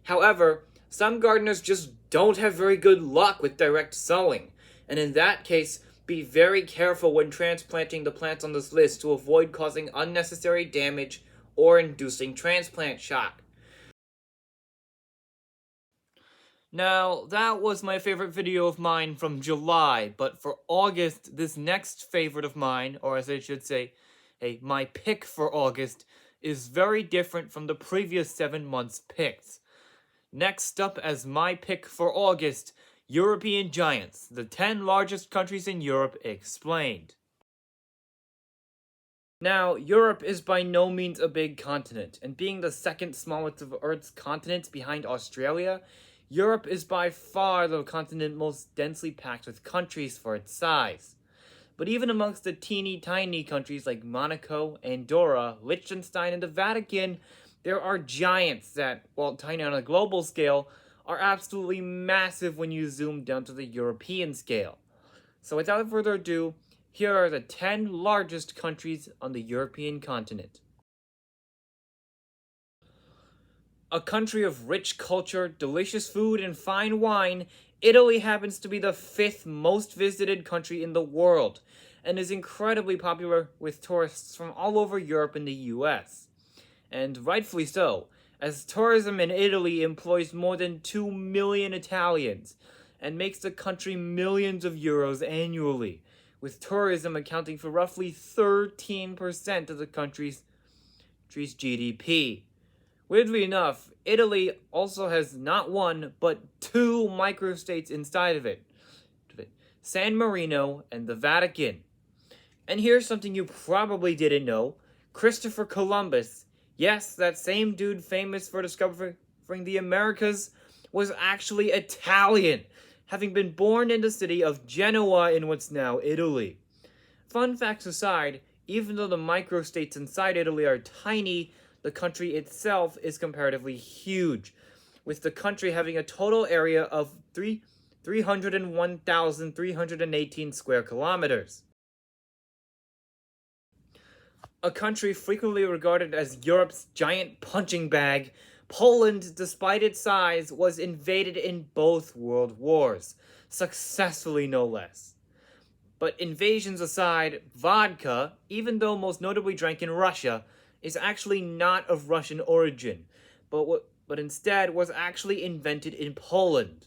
However, some gardeners just don't have very good luck with direct sowing, and in that case, Be very careful when transplanting the plants on this list to avoid causing unnecessary damage or inducing transplant shock. Now, that was my favorite video of mine from July, but for August, this next favorite of mine, or as I should say, my pick for August, is very different from the previous 7 months' picks. Next up as my pick for August, European Giants, the 10 largest countries in Europe explained. Now, Europe is by no means a big continent, and being the second smallest of Earth's continents behind Australia, Europe is by far the continent most densely packed with countries for its size. But even amongst the teeny tiny countries like Monaco, Andorra, Liechtenstein, and the Vatican, there are giants that, while tiny on a global scale, are absolutely massive when you zoom down to the European scale. So without further ado, here are the 10 largest countries on the European continent. A country of rich culture, delicious food, and fine wine, Italy happens to be the 5th most visited country in the world, and is incredibly popular with tourists from all over Europe and the US. And rightfully so, as tourism in Italy employs more than 2 million Italians, and makes the country millions of euros annually, with tourism accounting for roughly 13% of the country's GDP. Weirdly enough, Italy also has not one, but 2 microstates inside of it, San Marino and the Vatican. And here's something you probably didn't know. Christopher Columbus, yes, that same dude famous for discovering the Americas, was actually Italian, having been born in the city of Genoa in what's now Italy. Fun facts aside, even though the microstates inside Italy are tiny, the country itself is comparatively huge, with the country having a total area of 301,318 square kilometers. A country frequently regarded as Europe's giant punching bag, Poland, despite its size, was invaded in both world wars, successfully no less. But invasions aside, vodka, even though most notably drank in Russia, is actually not of Russian origin, but instead was actually invented in Poland.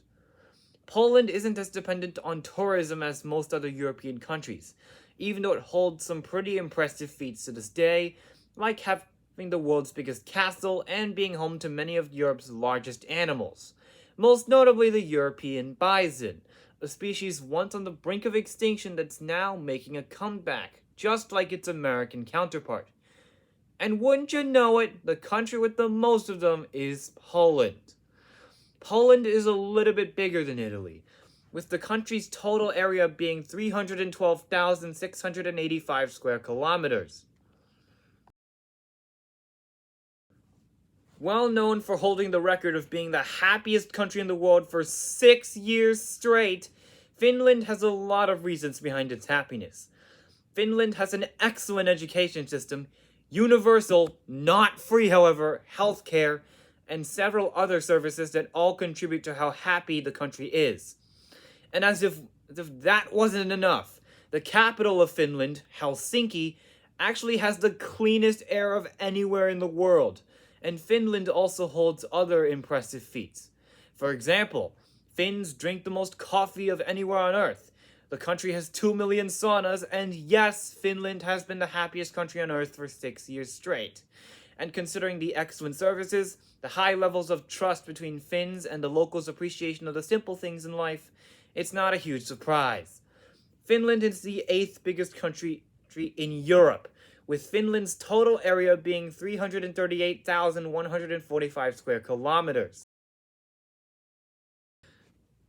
Poland isn't as dependent on tourism as most other European countries, even though it holds some pretty impressive feats to this day, like having the world's biggest castle and being home to many of Europe's largest animals, most notably the European bison, a species once on the brink of extinction that's now making a comeback, just like its American counterpart. And wouldn't you know it, the country with the most of them is Poland. Poland is a little bit bigger than Italy, with the country's total area being 312,685 square kilometers. Well known for holding the record of being the happiest country in the world for 6 years straight, Finland has a lot of reasons behind its happiness. Finland has an excellent education system, universal, not free however, healthcare, and several other services that all contribute to how happy the country is. And as if that wasn't enough, the capital of Finland, Helsinki, actually has the cleanest air of anywhere in the world, and Finland also holds other impressive feats. For example, Finns drink the most coffee of anywhere on Earth. The country has 2 million saunas, and yes, Finland has been the happiest country on Earth for 6 years straight. And considering the excellent services, the high levels of trust between Finns and the locals' appreciation of the simple things in life, it's not a huge surprise. Finland is the 8th biggest country in Europe, with Finland's total area being 338,145 square kilometers.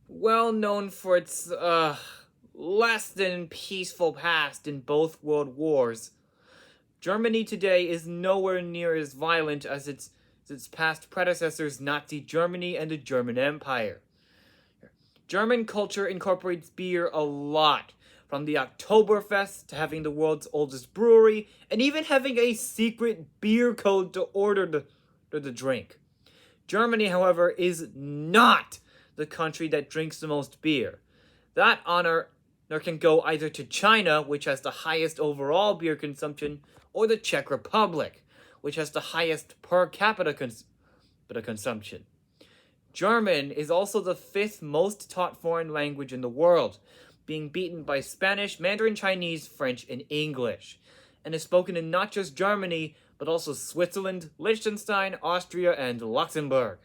Well known for its, less than peaceful past in both world wars, Germany today is nowhere near as violent as its past predecessors, Nazi Germany and the German Empire. German culture incorporates beer a lot, from the Oktoberfest to having the world's oldest brewery, and even having a secret beer code to order the drink. Germany, however, is not the country that drinks the most beer. That honor There can go either to China, which has the highest overall beer consumption, or the Czech Republic, which has the highest per capita consumption. German is also the 5th most taught foreign language in the world, being beaten by Spanish, Mandarin Chinese, French, and English, and is spoken in not just Germany, but also Switzerland, Liechtenstein, Austria, and Luxembourg.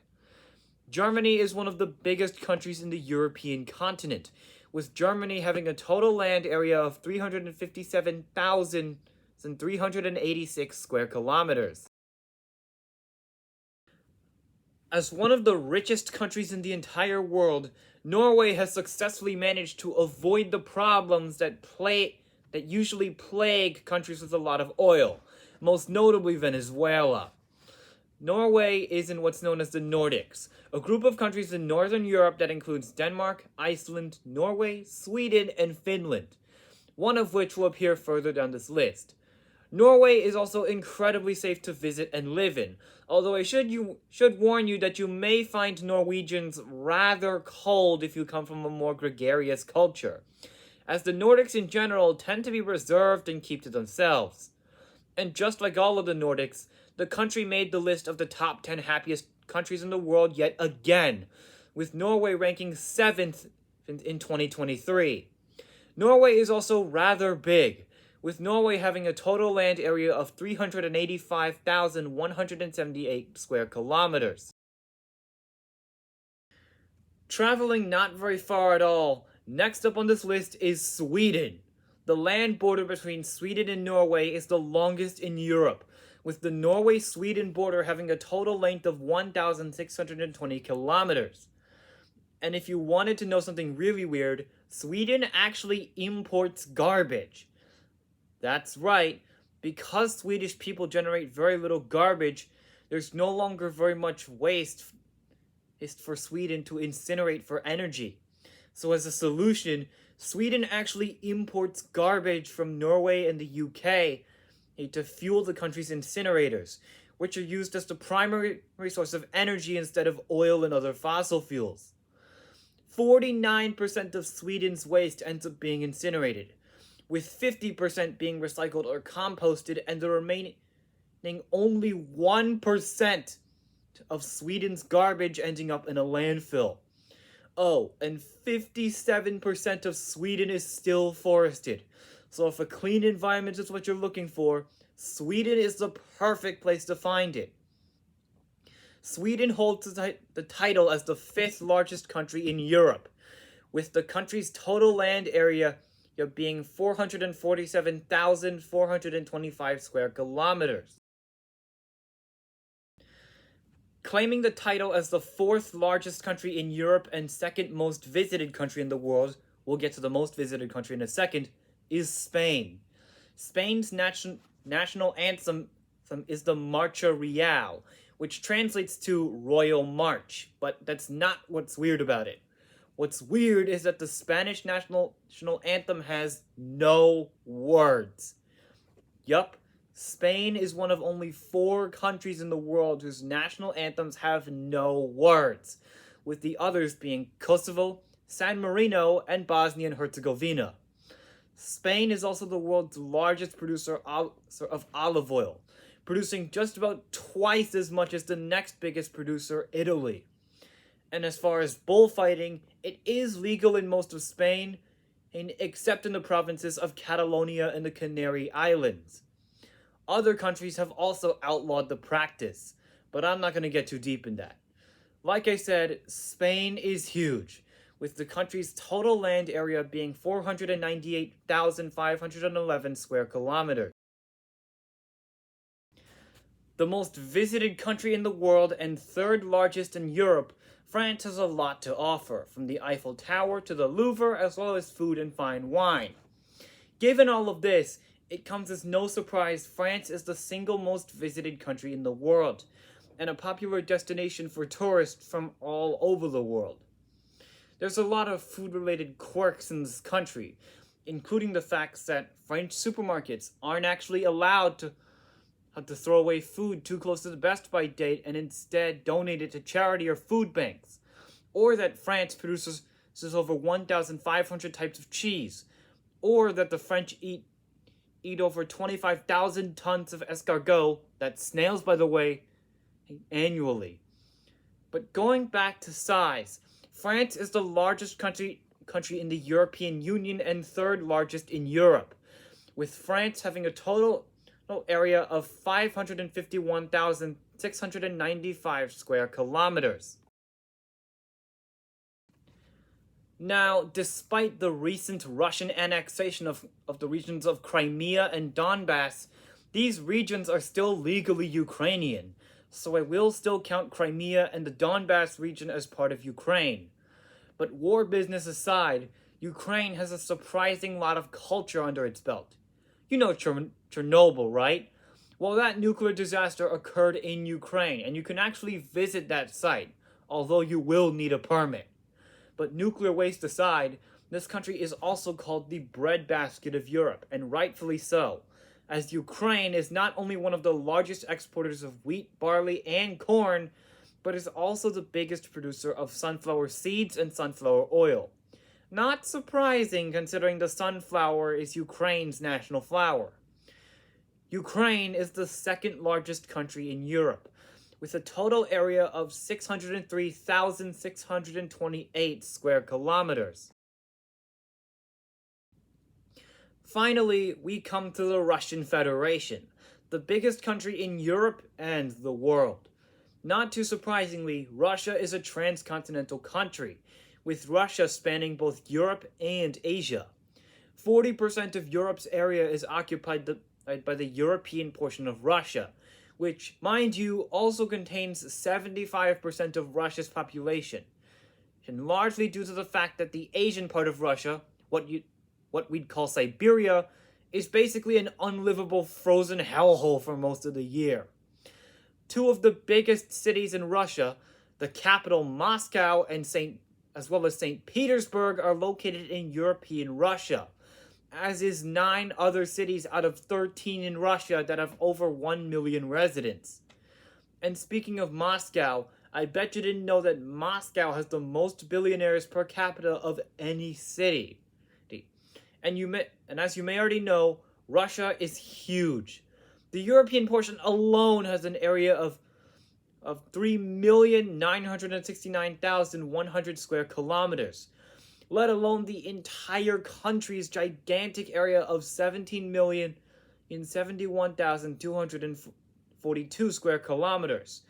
Germany is one of the biggest countries in the European continent, with Germany having a total land area of 357,386 square kilometers. As one of the richest countries in the entire world, Norway has successfully managed to avoid the problems that usually plague countries with a lot of oil, most notably Venezuela. Norway is in what's known as the Nordics, a group of countries in Northern Europe that includes Denmark, Iceland, Norway, Sweden, and Finland, one of which will appear further down this list. Norway is also incredibly safe to visit and live in, although I should warn you that you may find Norwegians rather cold if you come from a more gregarious culture, as the Nordics in general tend to be reserved and keep to themselves. And just like all of the Nordics, the country made the list of the top 10 happiest countries in the world yet again, with Norway ranking 7th in 2023. Norway is also rather big, with Norway having a total land area of 385,178 square kilometers. Traveling not very far at all, next up on this list is Sweden. The land border between Sweden and Norway is the longest in Europe, with the Norway-Sweden border having a total length of 1,620 kilometers. And if you wanted to know something really weird, Sweden actually imports garbage. That's right, because Swedish people generate very little garbage, there's no longer very much waste for Sweden to incinerate for energy. So as a solution, Sweden actually imports garbage from Norway and the UK to fuel the country's incinerators, which are used as the primary source of energy instead of oil and other fossil fuels. 49% of Sweden's waste ends up being incinerated, with 50% being recycled or composted, and the remaining only 1% of Sweden's garbage ending up in a landfill. Oh, and 57% of Sweden is still forested. So if a clean environment is what you're looking for, Sweden is the perfect place to find it. Sweden holds the title as the 5th largest country in Europe, with the country's total land area being 447,425 square kilometers. Claiming the title as the 4th largest country in Europe and 2nd most visited country in the world, we'll get to the most visited country in a second, is Spain. Spain's national anthem is the Marcha Real, which translates to Royal March, but that's not what's weird about it. What's weird is that the Spanish national anthem has no words. Yup, Spain is one of only 4 countries in the world whose national anthems have no words, with the others being Kosovo, San Marino, and Bosnia and Herzegovina. Spain is also the world's largest producer of olive oil, producing just about twice as much as the next biggest producer, Italy. And as far as bullfighting, it is legal in most of Spain, except in the provinces of Catalonia and the Canary Islands. Other countries have also outlawed the practice, but I'm not going to get too deep in that. Like I said, Spain is huge, with the country's total land area being 498,511 square kilometers. The most visited country in the world and 3rd largest in Europe, France has a lot to offer, from the Eiffel Tower to the Louvre, as well as food and fine wine. Given all of this, it comes as no surprise France is the single most visited country in the world, and a popular destination for tourists from all over the world. There's a lot of food-related quirks in this country, including the fact that French supermarkets aren't actually allowed to throw away food too close to the best by date and instead donate it to charity or food banks, or that France produces over 1,500 types of cheese, or that the French eat over 25,000 tons of escargot, that's snails by the way, annually. But going back to size, France is the largest country in the European Union and third largest in Europe, with France having a total area of 551,695 square kilometers. Now, despite the recent Russian annexation of the regions of Crimea and Donbass, these regions are still legally Ukrainian, so I will still count Crimea and the Donbass region as part of Ukraine. But war business aside, Ukraine has a surprising lot of culture under its belt. You know Chernobyl, right? Well, that nuclear disaster occurred in Ukraine, and you can actually visit that site, although you will need a permit. But nuclear waste aside, this country is also called the breadbasket of Europe, and rightfully so, as Ukraine is not only one of the largest exporters of wheat, barley, and corn, but is also the biggest producer of sunflower seeds and sunflower oil. Not surprising considering the sunflower is Ukraine's national flower. Ukraine is the second largest country in Europe, with a total area of 603,628 square kilometers. Finally, we come to the Russian Federation, the biggest country in Europe and the world. Not too surprisingly, Russia is a transcontinental country, with Russia spanning both Europe and Asia. 40% of Europe's area is occupied by the European portion of Russia, which, mind you, also contains 75% of Russia's population, and largely due to the fact that the Asian part of Russia, what we'd call Siberia, is basically an unlivable frozen hellhole for most of the year. Two of the biggest cities in Russia, the capital Moscow and as well as St. Petersburg, are located in European Russia, as is 9 other cities out of 13 in Russia that have over 1 million residents. And speaking of Moscow, I bet you didn't know that Moscow has the most billionaires per capita of any city. And as you may already know, Russia is huge. The European portion alone has an area of 3,969,100 square kilometers, let alone the entire country's gigantic area of 17,071,242 square kilometers,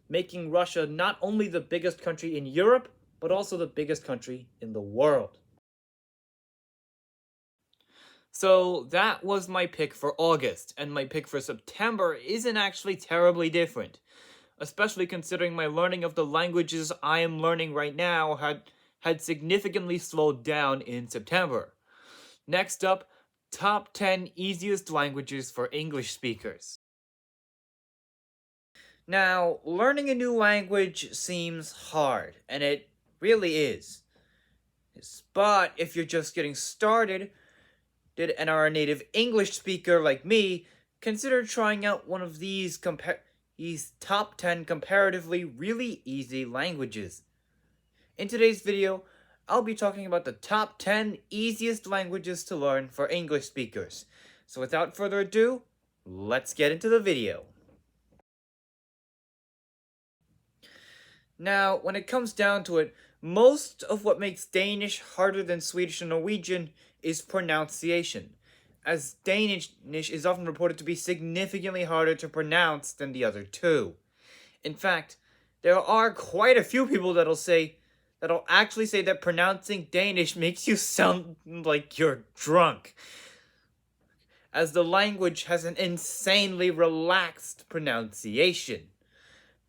making Russia not only the biggest country in Europe, but also the biggest country in the world. So that was my pick for August, and my pick for September isn't actually terribly different, especially considering my learning of the languages I am learning right now had significantly slowed down in September. Next up, top 10 easiest languages for English speakers. Now, learning a new language seems hard, and it really is. But if you're just getting started, and are a native English speaker like me, consider trying out one of these top 10 comparatively really easy languages. In today's video, I'll be talking about the top 10 easiest languages to learn for English speakers. So without further ado, let's get into the video. Now, when it comes down to it, most of what makes Danish harder than Swedish and Norwegian is pronunciation, as Danish is often reported to be significantly harder to pronounce than the other two. In fact, there are quite a few people that'll actually say that pronouncing Danish makes you sound like you're drunk, as the language has an insanely relaxed pronunciation.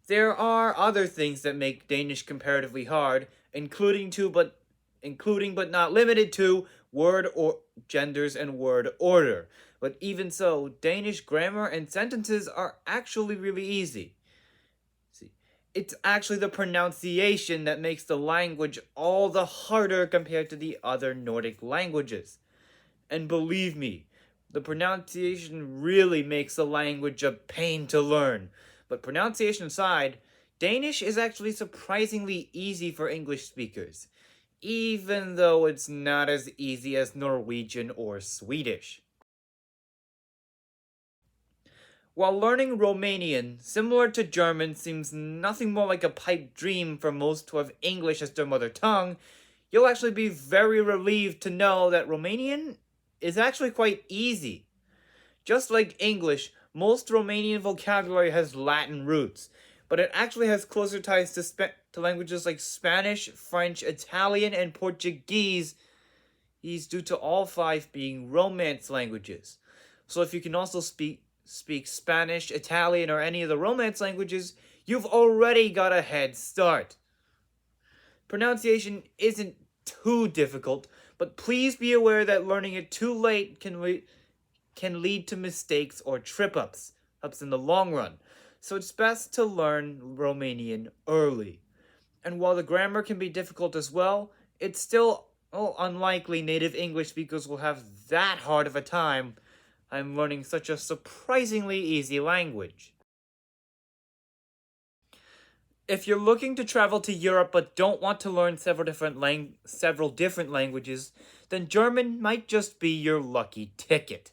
There are other things that make Danish comparatively hard, including but not limited to word or genders and word order. But even so, Danish grammar and sentences are actually really easy. It's actually the pronunciation that makes the language all the harder compared to the other Nordic languages. And believe me, the pronunciation really makes the language a pain to learn. But pronunciation aside, Danish is actually surprisingly easy for English speakers, even though it's not as easy as Norwegian or Swedish. While learning Romanian, similar to German, seems nothing more like a pipe dream for most who have English as their mother tongue, you'll actually be very relieved to know that Romanian is actually quite easy. Just like English, most Romanian vocabulary has Latin roots, but it actually has closer ties to languages like Spanish, French, Italian, and Portuguese, due to all five being Romance languages. So if you can also speak Spanish, Italian, or any of the Romance languages, you've already got a head start. Pronunciation isn't too difficult, but please be aware that learning it too late can lead to mistakes or trip-ups in the long run. So it's best to learn Romanian early. And while the grammar can be difficult as well, it's still unlikely native English speakers will have that hard of a time. I'm learning such a surprisingly easy language. If you're looking to travel to Europe but don't want to learn several different languages, then German might just be your lucky ticket.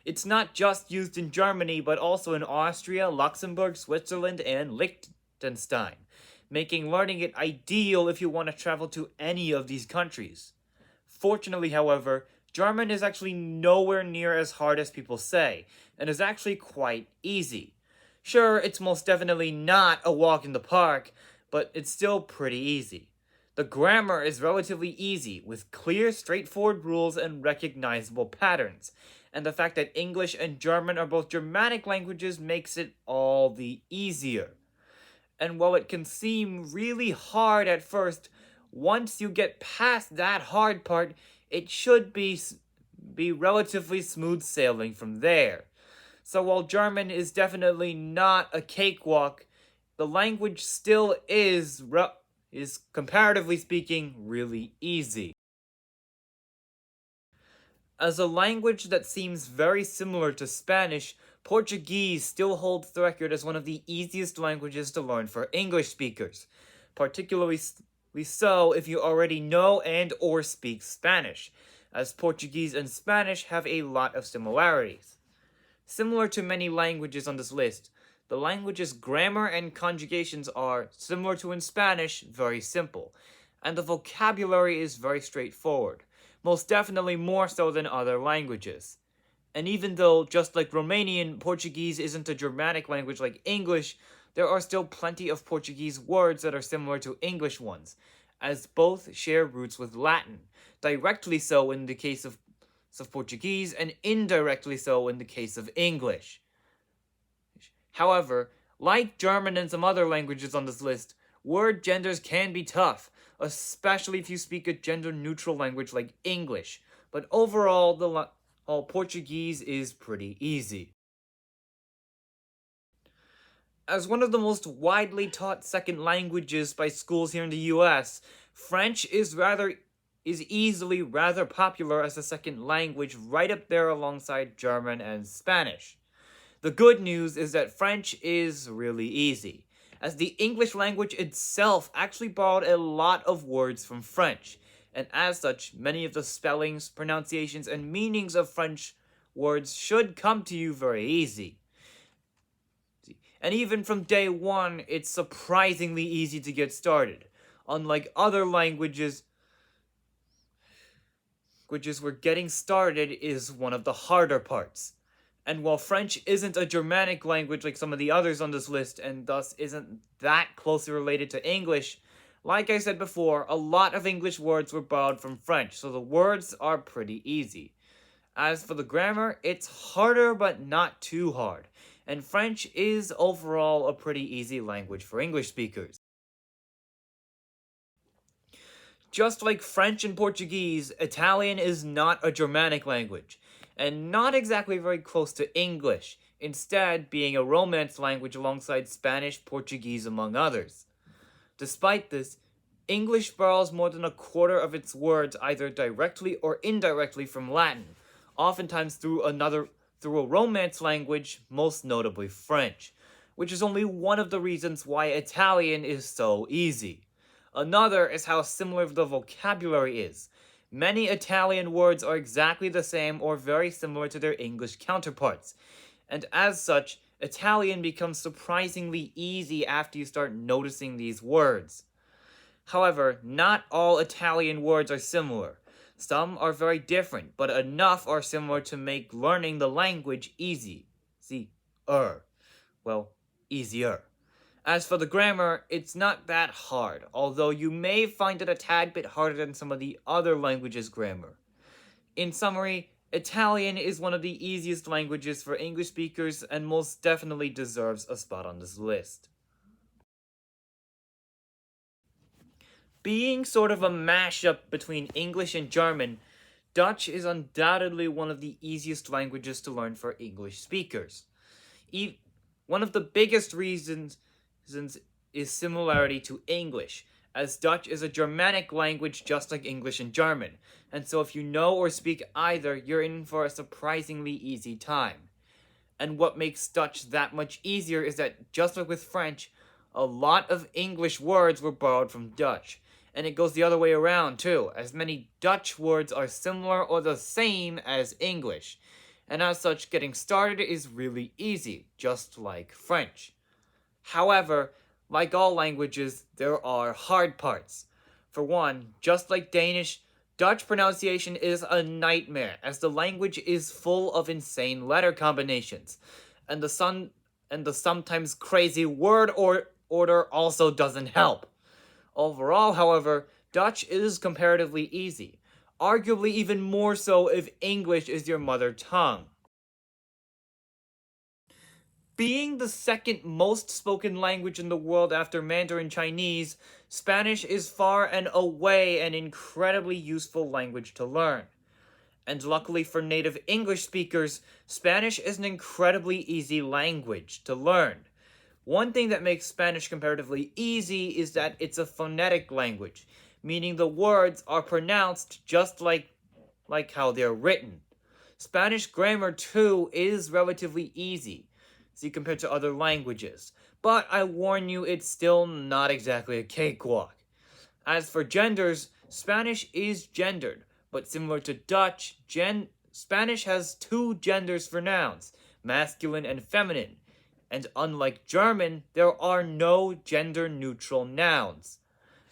It's not just used in Germany but also in Austria, Luxembourg, Switzerland, and Liechtenstein, making learning it ideal if you want to travel to any of these countries. Fortunately, however, German is actually nowhere near as hard as people say, and is actually quite easy. Sure, it's most definitely not a walk in the park, but it's still pretty easy. The grammar is relatively easy, with clear, straightforward rules and recognizable patterns, and the fact that English and German are both Germanic languages makes it all the easier. And while it can seem really hard at first, once you get past that hard part, it should be relatively smooth sailing from there. So while German is definitely not a cakewalk, the language still is comparatively speaking really easy. As a language that seems very similar to Spanish, Portuguese still holds the record as one of the easiest languages to learn for English speakers, particularly so if you already know and or speak Spanish, as Portuguese and Spanish have a lot of similarities. Similar to many languages on this list, the language's grammar and conjugations are, similar to in Spanish, very simple, and the vocabulary is very straightforward, most definitely more so than other languages. And even though, just like Romanian, Portuguese isn't a Germanic language like English, there are still plenty of Portuguese words that are similar to English ones, as both share roots with Latin, directly so in the case of Portuguese and indirectly so in the case of English. However, like German and some other languages on this list, word genders can be tough, especially if you speak a gender-neutral language like English, but overall, Portuguese is pretty easy. As one of the most widely taught second languages by schools here in the US, French is easily rather popular as a second language, right up there alongside German and Spanish. The good news is that French is really easy, as the English language itself actually borrowed a lot of words from French, and as such, many of the spellings, pronunciations, and meanings of French words should come to you very easy. And even from day one, it's surprisingly easy to get started. Unlike other languages where getting started is one of the harder parts. And while French isn't a Germanic language like some of the others on this list, and thus isn't that closely related to English, like I said before, a lot of English words were borrowed from French, so the words are pretty easy. As for the grammar, it's harder but not too hard, and French is overall a pretty easy language for English speakers. Just like French and Portuguese, Italian is not a Germanic language, and not exactly very close to English, instead being a Romance language alongside Spanish, Portuguese, among others. Despite this, English borrows more than a quarter of its words either directly or indirectly from Latin, oftentimes through a Romance language, most notably French, which is only one of the reasons why Italian is so easy. Another is how similar the vocabulary is. Many Italian words are exactly the same or very similar to their English counterparts, and as such, Italian becomes surprisingly easy after you start noticing these words. However, not all Italian words are similar. Some are very different, but enough are similar to make learning the language easy. See, well, easier. As for the grammar, it's not that hard, although you may find it a tad bit harder than some of the other languages' grammar. In summary, Italian is one of the easiest languages for English speakers and most definitely deserves a spot on this list. Being sort of a mashup between English and German, Dutch is undoubtedly one of the easiest languages to learn for English speakers. One of the biggest reasons is similarity to English, as Dutch is a Germanic language just like English and German, and so if you know or speak either, you're in for a surprisingly easy time. And what makes Dutch that much easier is that, just like with French, a lot of English words were borrowed from Dutch. And it goes the other way around too, as many Dutch words are similar or the same as English. And as such, getting started is really easy, just like French. However, like all languages, there are hard parts. For one, just like Danish, Dutch pronunciation is a nightmare, as the language is full of insane letter combinations, and the sometimes crazy order also doesn't help. Overall, however, Dutch is comparatively easy, arguably even more so if English is your mother tongue. Being the second most spoken language in the world after Mandarin Chinese, Spanish is far and away an incredibly useful language to learn. And luckily for native English speakers, Spanish is an incredibly easy language to learn. One thing that makes Spanish comparatively easy is that it's a phonetic language, meaning the words are pronounced just like how they're written. Spanish grammar, too, is relatively easy, see, compared to other languages, but I warn you, it's still not exactly a cakewalk. As for genders, Spanish is gendered, but similar to Dutch, Spanish has two genders for nouns, masculine and feminine, and unlike German, there are no gender-neutral nouns.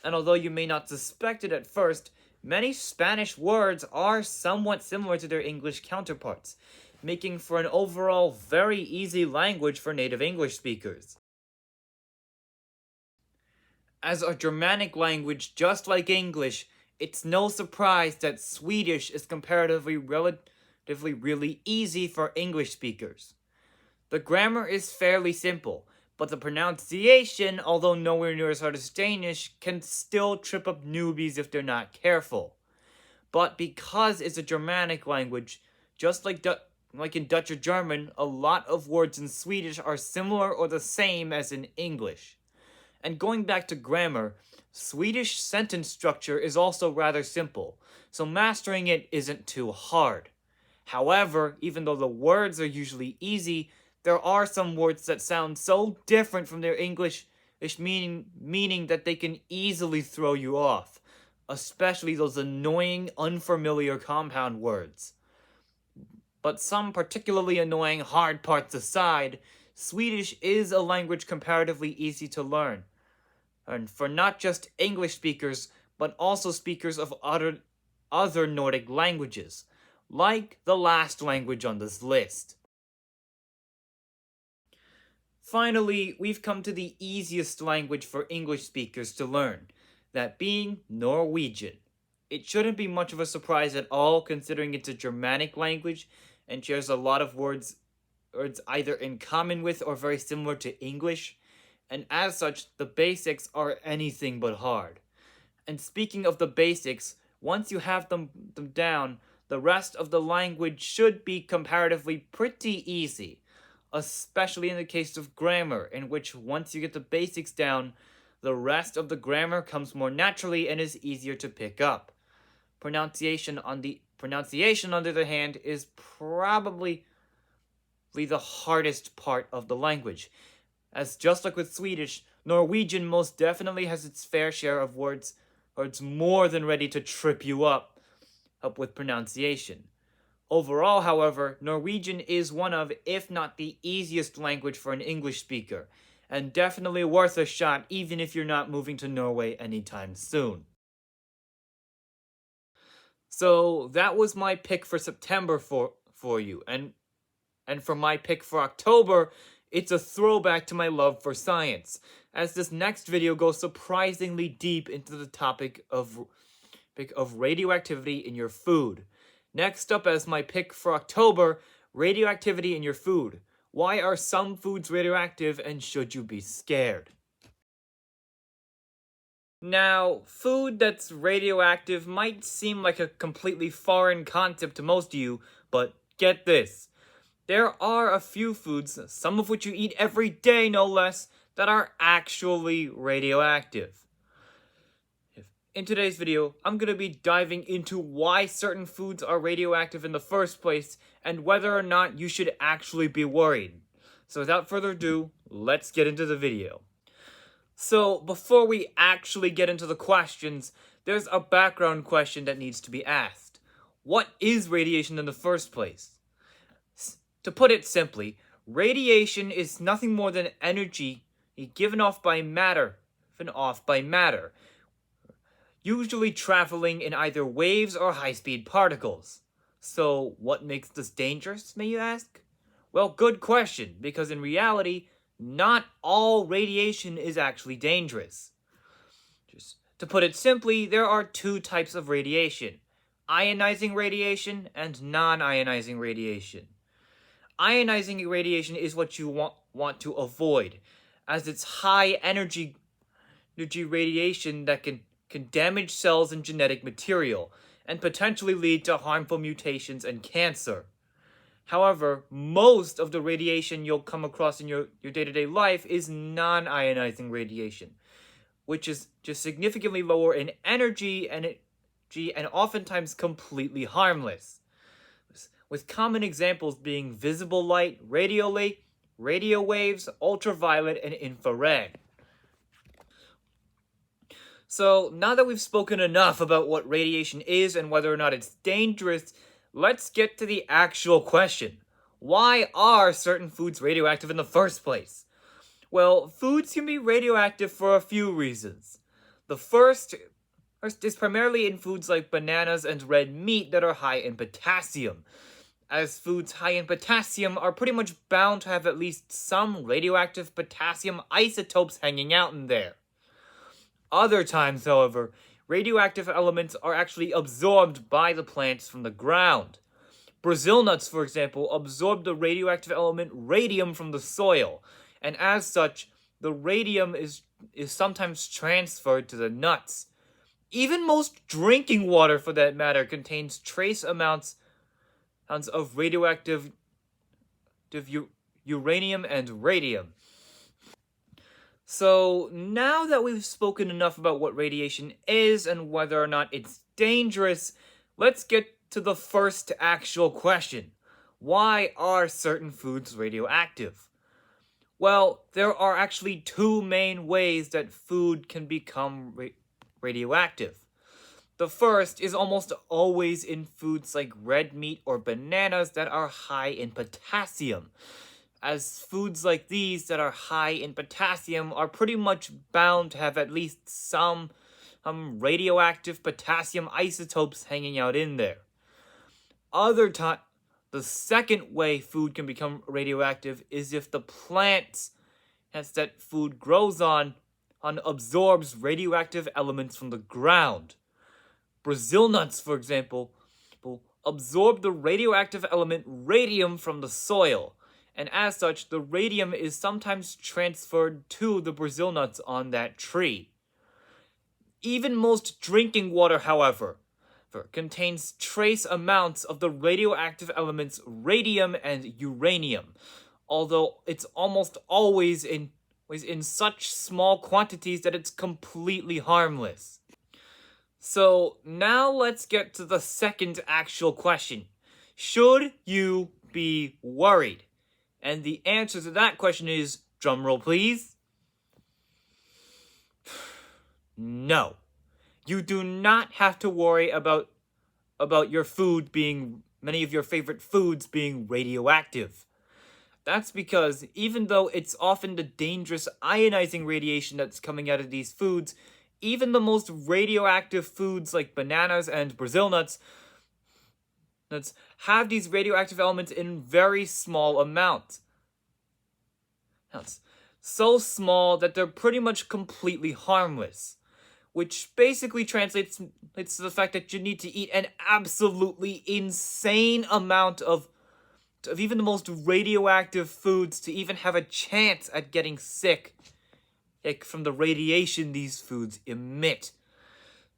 And although you may not suspect it at first, many Spanish words are somewhat similar to their English counterparts, making for an overall very easy language for native English speakers. As a Germanic language just like English, it's no surprise that Swedish is comparatively relatively really easy for English speakers. The grammar is fairly simple, but the pronunciation, although nowhere near as hard as Danish, can still trip up newbies if they're not careful. But because it's a Germanic language, just like in Dutch or German, a lot of words in Swedish are similar or the same as in English. And going back to grammar, Swedish sentence structure is also rather simple, so mastering it isn't too hard. However, even though the words are usually easy, there are some words that sound so different from their English meaning that they can easily throw you off, especially those annoying, unfamiliar compound words. But some particularly annoying hard parts aside, Swedish is a language comparatively easy to learn, and for not just English speakers, but also speakers of other Nordic languages, like the last language on this list. Finally, we've come to the easiest language for English speakers to learn, that being Norwegian. It shouldn't be much of a surprise at all, considering it's a Germanic language and shares a lot of words either in common with or very similar to English, and as such, the basics are anything but hard. And speaking of the basics, once you have them down, the rest of the language should be comparatively pretty easy, especially in the case of grammar, in which once you get the basics down, the rest of the grammar comes more naturally and is easier to pick up. Pronunciation, on the other hand, is probably the hardest part of the language, as just like with Swedish, Norwegian most definitely has its fair share of words more than ready to trip you up with pronunciation. Overall, however, Norwegian is one of, if not the easiest language for an English speaker, and definitely worth a shot even if you're not moving to Norway anytime soon. So that was my pick for September for you, and for my pick for October, it's a throwback to my love for science, as this next video goes surprisingly deep into the topic of radioactivity in your food. Next up as my pick for October, radioactivity in your food. Why are some foods radioactive and should you be scared? Now, food that's radioactive might seem like a completely foreign concept to most of you, but get this. There are a few foods, some of which you eat every day no less, that are actually radioactive. In today's video, I'm going to be diving into why certain foods are radioactive in the first place and whether or not you should actually be worried. So without further ado, let's get into the video. So before we actually get into the questions, there's a background question that needs to be asked. What is radiation in the first place? To put it simply, radiation is nothing more than energy given off by matter, usually traveling in either waves or high-speed particles. So, what makes this dangerous, may you ask? Well, good question, because in reality, not all radiation is actually dangerous. Just to put it simply, there are two types of radiation: ionizing radiation and non-ionizing radiation. Ionizing radiation is what you want to avoid, as it's high energy radiation that can damage cells and genetic material, and potentially lead to harmful mutations and cancer. However, most of the radiation you'll come across in your day-to-day life is non-ionizing radiation, which is just significantly lower in energy and oftentimes completely harmless, with common examples being visible light, radio waves, ultraviolet, and infrared. So, now that we've spoken enough about what radiation is and whether or not it's dangerous, let's get to the actual question. Why are certain foods radioactive in the first place? Well, foods can be radioactive for a few reasons. The first is primarily in foods like bananas and red meat that are high in potassium, as foods high in potassium are pretty much bound to have at least some radioactive potassium isotopes hanging out in there. Other times, however, radioactive elements are actually absorbed by the plants from the ground. Brazil nuts, for example, absorb the radioactive element radium from the soil, and as such, the radium is sometimes transferred to the nuts. Even most drinking water, for that matter, contains trace amounts of radioactive uranium and radium. So, now that we've spoken enough about what radiation is and whether or not it's dangerous, let's get to the first actual question. Why are certain foods radioactive? Well, there are actually two main ways that food can become radioactive. The first is almost always in foods like red meat or bananas that are high in potassium, as foods like these that are high in potassium are pretty much bound to have at least some radioactive potassium isotopes hanging out in there. The second way food can become radioactive is if the plant that food grows on absorbs radioactive elements from the ground. Brazil nuts, for example, will absorb the radioactive element radium from the soil, and as such, the radium is sometimes transferred to the Brazil nuts on that tree. Even most drinking water, however, contains trace amounts of the radioactive elements radium and uranium, although it's almost always in such small quantities that it's completely harmless. So now let's get to the second actual question. Should you be worried? And the answer to that question is, drumroll please, No. You do not have to worry about your food being, many of your favorite foods being radioactive. That's because even though it's often the dangerous ionizing radiation that's coming out of these foods, even the most radioactive foods like bananas and Brazil nuts have these radioactive elements in very small amounts. It's so small that they're pretty much completely harmless, which basically translates to the fact that you need to eat an absolutely insane amount of even the most radioactive foods to even have a chance at getting sick from the radiation these foods emit.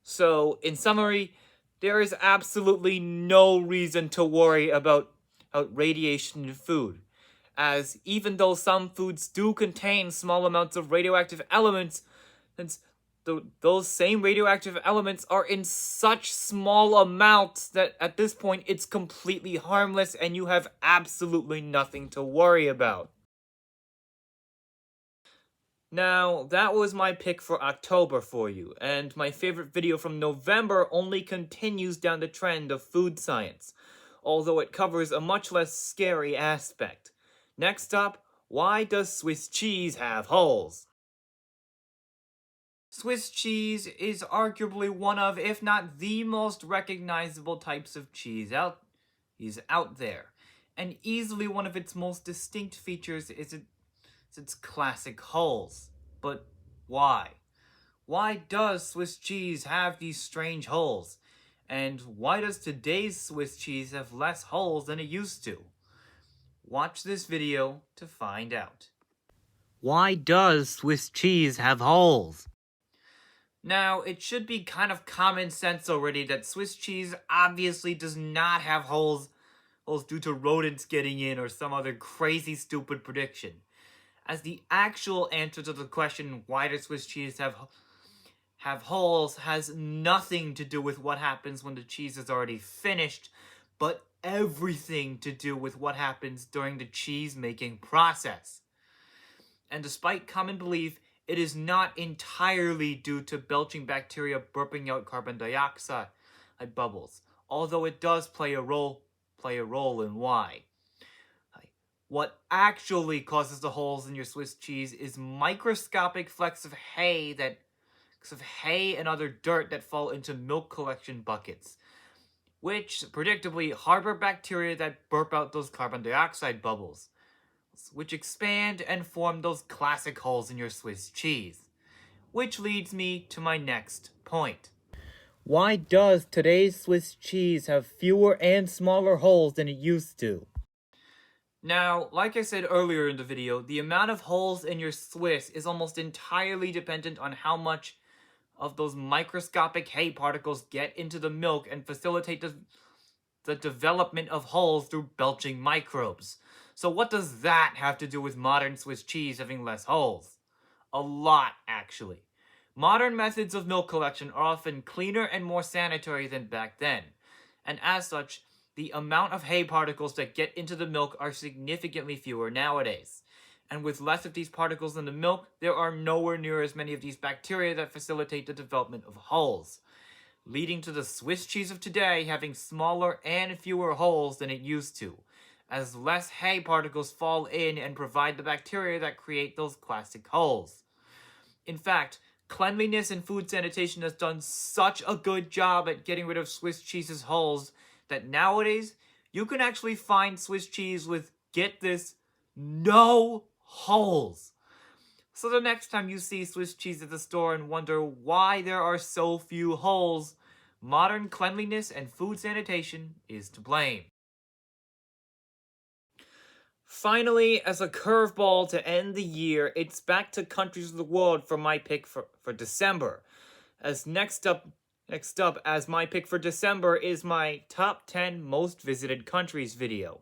So, in summary, there is absolutely no reason to worry about radiation in food, as even though some foods do contain small amounts of radioactive elements, those same radioactive elements are in such small amounts that at this point it's completely harmless and you have absolutely nothing to worry about. Now, that was my pick for October for you, and my favorite video from November only continues down the trend of food science, although it covers a much less scary aspect. Next up, why does Swiss cheese have holes? Swiss cheese is arguably one of, if not the most recognizable types of cheese out there, and easily one of its most distinct features is its classic holes. But why? Why does Swiss cheese have these strange holes? And why does today's Swiss cheese have less holes than it used to? Watch this video to find out. Why does Swiss cheese have holes? Now, it should be kind of common sense already that Swiss cheese obviously does not have holes due to rodents getting in or some other crazy stupid prediction. As the actual answer to the question, why does Swiss cheese have holes, has nothing to do with what happens when the cheese is already finished, but everything to do with what happens during the cheese making process. And despite common belief, it is not entirely due to belching bacteria burping out carbon dioxide bubbles, although it does play a role in why. What actually causes the holes in your Swiss cheese is microscopic flecks of hay and other dirt that fall into milk collection buckets, which predictably harbor bacteria that burp out those carbon dioxide bubbles, which expand and form those classic holes in your Swiss cheese. Which leads me to my next point. Why does today's Swiss cheese have fewer and smaller holes than it used to? Now, like I said earlier in the video, the amount of holes in your Swiss is almost entirely dependent on how much of those microscopic hay particles get into the milk and facilitate the development of holes through belching microbes. So what does that have to do with modern Swiss cheese having less holes? A lot, actually. Modern methods of milk collection are often cleaner and more sanitary than back then, and as such, the amount of hay particles that get into the milk are significantly fewer nowadays. And with less of these particles in the milk, there are nowhere near as many of these bacteria that facilitate the development of holes, leading to the Swiss cheese of today having smaller and fewer holes than it used to, as less hay particles fall in and provide the bacteria that create those classic holes. In fact, cleanliness and food sanitation has done such a good job at getting rid of Swiss cheese's holes that nowadays you can actually find Swiss cheese with, get this, no holes. So the next time you see Swiss cheese at the store and wonder why there are so few holes, modern cleanliness and food sanitation is to blame. Finally, as a curveball to end the year, it's back to countries of the world for my pick for December. As next up as my pick for December is my top 10 most visited countries video.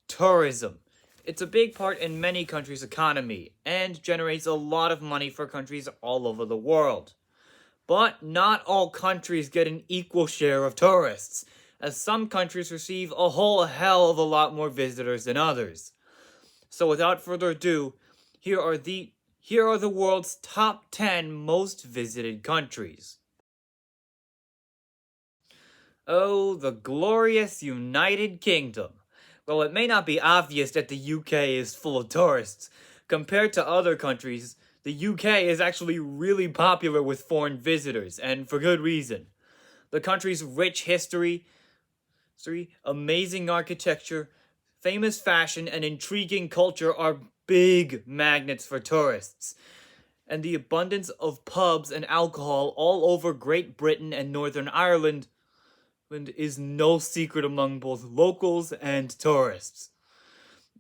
Tourism. It's a big part in many countries' economy and generates a lot of money for countries all over the world. But not all countries get an equal share of tourists, as some countries receive a whole hell of a lot more visitors than others. So without further ado, here are the Here are the world's top 10 most visited countries. Oh, the glorious United Kingdom. Well, it may not be obvious that the UK is full of tourists. Compared to other countries, the UK is actually really popular with foreign visitors, and for good reason. The country's rich history, amazing architecture, famous fashion, and intriguing culture are big magnets for tourists. And the abundance of pubs and alcohol all over Great Britain and Northern Ireland is no secret among both locals and tourists.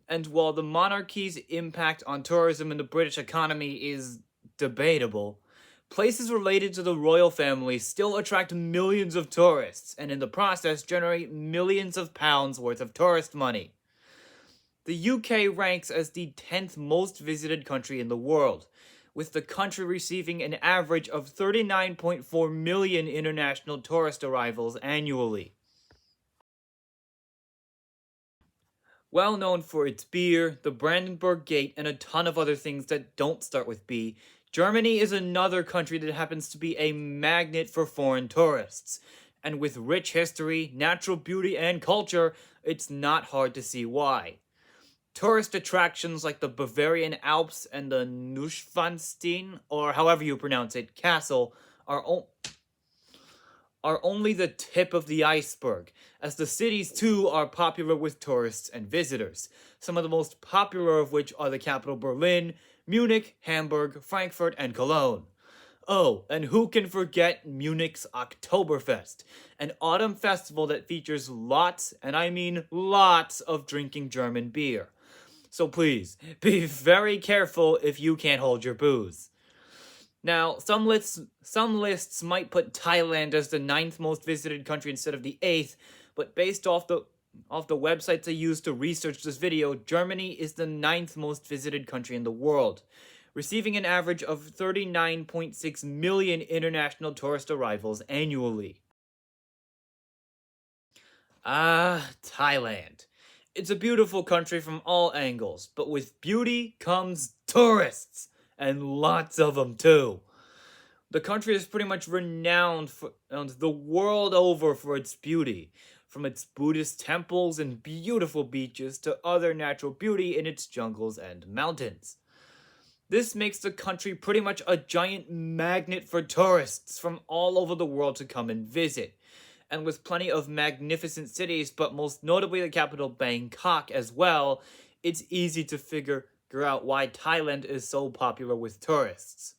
And while the monarchy's impact on tourism in the British economy is debatable, places related to the royal family still attract millions of tourists and in the process generate millions of pounds worth of tourist money. The UK ranks as the 10th most visited country in the world, with the country receiving an average of 39.4 million international tourist arrivals annually. Well known for its beer, the Brandenburg Gate, and a ton of other things that don't start with B, Germany is another country that happens to be a magnet for foreign tourists. And with rich history, natural beauty, and culture, it's not hard to see why. Tourist attractions like the Bavarian Alps and the Neuschwanstein, or however you pronounce it, castle, are only the tip of the iceberg, as the cities too are popular with tourists and visitors, some of the most popular of which are the capital Berlin, Munich, Hamburg, Frankfurt, and Cologne. Oh, and who can forget Munich's Oktoberfest, an autumn festival that features lots, and I mean lots, of drinking German beer. So please, be very careful if you can't hold your booze. Now, some lists might put Thailand as the 9th most visited country instead of the 8th, but based off the websites I used to research this video, Germany is the 9th most visited country in the world, receiving an average of 39.6 million international tourist arrivals annually. Thailand. It's a beautiful country from all angles, but with beauty comes tourists, and lots of them too. The country is pretty much renowned the world over for its beauty, from its Buddhist temples and beautiful beaches to other natural beauty in its jungles and mountains. This makes the country pretty much a giant magnet for tourists from all over the world to come and visit. And with plenty of magnificent cities, but most notably the capital Bangkok as well, it's easy to figure out why Thailand is so popular with tourists.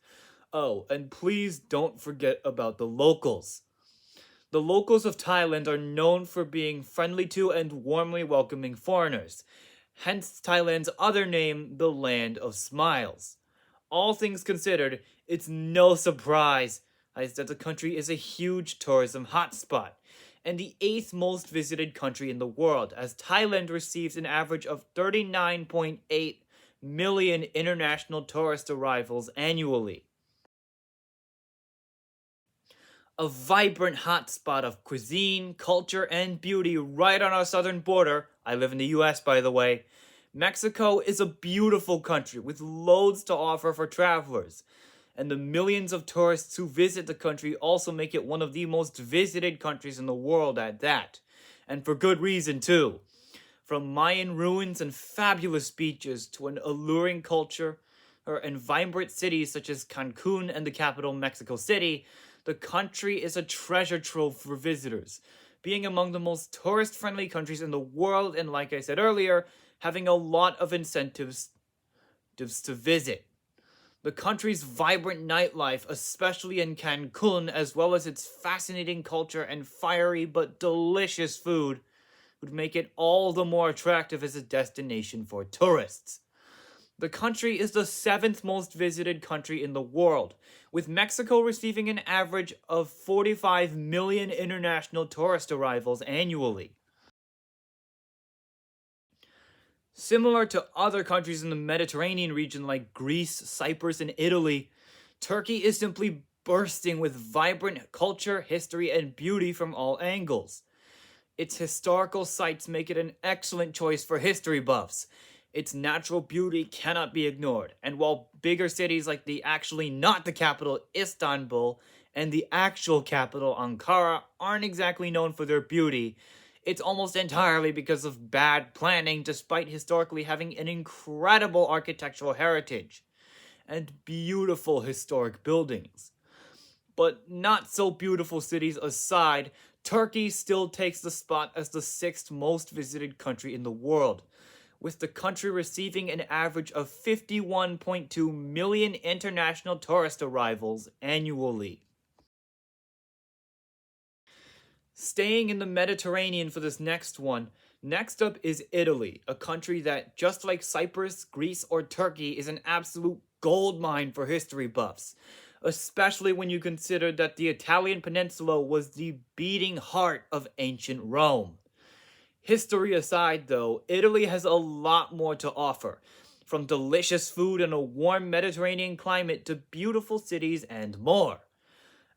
Oh, and please don't forget about the locals. The locals of Thailand are known for being friendly to and warmly welcoming foreigners, hence Thailand's other name, the Land of Smiles. All things considered, it's no surprise that the country is a huge tourism hotspot, and the 8th most visited country in the world, as Thailand receives an average of 39.8 million international tourist arrivals annually. A vibrant hotspot of cuisine, culture, and beauty right on our southern border. I live in the US, by the way. Mexico is a beautiful country with loads to offer for travelers, and the millions of tourists who visit the country also make it one of the most visited countries in the world at that, and for good reason too. From Mayan ruins and fabulous beaches to an alluring culture, and vibrant cities such as Cancun and the capital Mexico City, the country is a treasure trove for visitors, being among the most tourist-friendly countries in the world, and like I said earlier, having a lot of incentives to visit. The country's vibrant nightlife, especially in Cancun, as well as its fascinating culture and fiery but delicious food, would make it all the more attractive as a destination for tourists. The country is the 7th most visited country in the world, with Mexico receiving an average of 45 million international tourist arrivals annually. Similar to other countries in the Mediterranean region like Greece, Cyprus, and Italy, Turkey is simply bursting with vibrant culture, history, and beauty from all angles. Its historical sites make it an excellent choice for history buffs, Its natural beauty cannot be ignored, and while bigger cities like the actually not the capital Istanbul and the actual capital Ankara aren't exactly known for their beauty, it's almost entirely because of bad planning despite historically having an incredible architectural heritage and beautiful historic buildings. But not so beautiful cities aside, Turkey still takes the spot as the sixth most visited country in the world, with the country receiving an average of 51.2 million international tourist arrivals annually. Staying in the Mediterranean for this next one, next up is Italy, a country that, just like Cyprus, Greece, or Turkey, is an absolute goldmine for history buffs, especially when you consider that the Italian peninsula was the beating heart of ancient Rome. History aside, though, Italy has a lot more to offer, from delicious food and a warm Mediterranean climate to beautiful cities and more.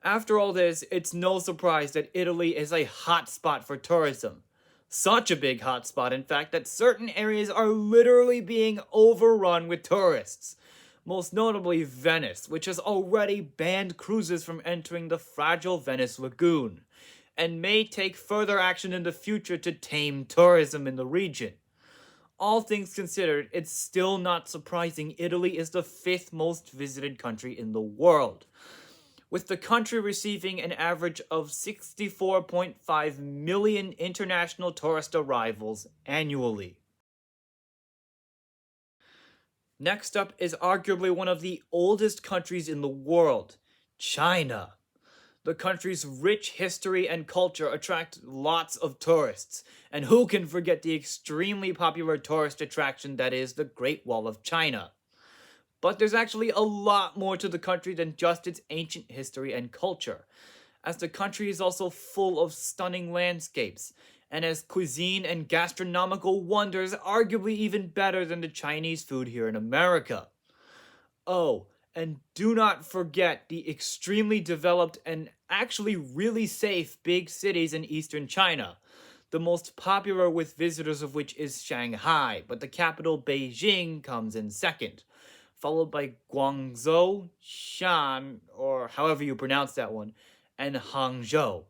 After all this, it's no surprise that Italy is a hotspot for tourism. Such a big hotspot, in fact, that certain areas are literally being overrun with tourists. Most notably Venice, which has already banned cruises from entering the fragile Venice Lagoon, and may take further action in the future to tame tourism in the region. All things considered, it's still not surprising Italy is the fifth most visited country in the world, with the country receiving an average of 64.5 million international tourist arrivals annually. Next up is arguably one of the oldest countries in the world, China. The country's rich history and culture attract lots of tourists, and who can forget the extremely popular tourist attraction that is the Great Wall of China? But there's actually a lot more to the country than just its ancient history and culture, as the country is also full of stunning landscapes, and has cuisine and gastronomical wonders arguably even better than the Chinese food here in America. Oh, and do not forget the extremely developed and actually really safe big cities in eastern China, the most popular with visitors of which is Shanghai, but the capital Beijing comes in second, followed by Guangzhou, Shan, or however you pronounce that one, and Hangzhou.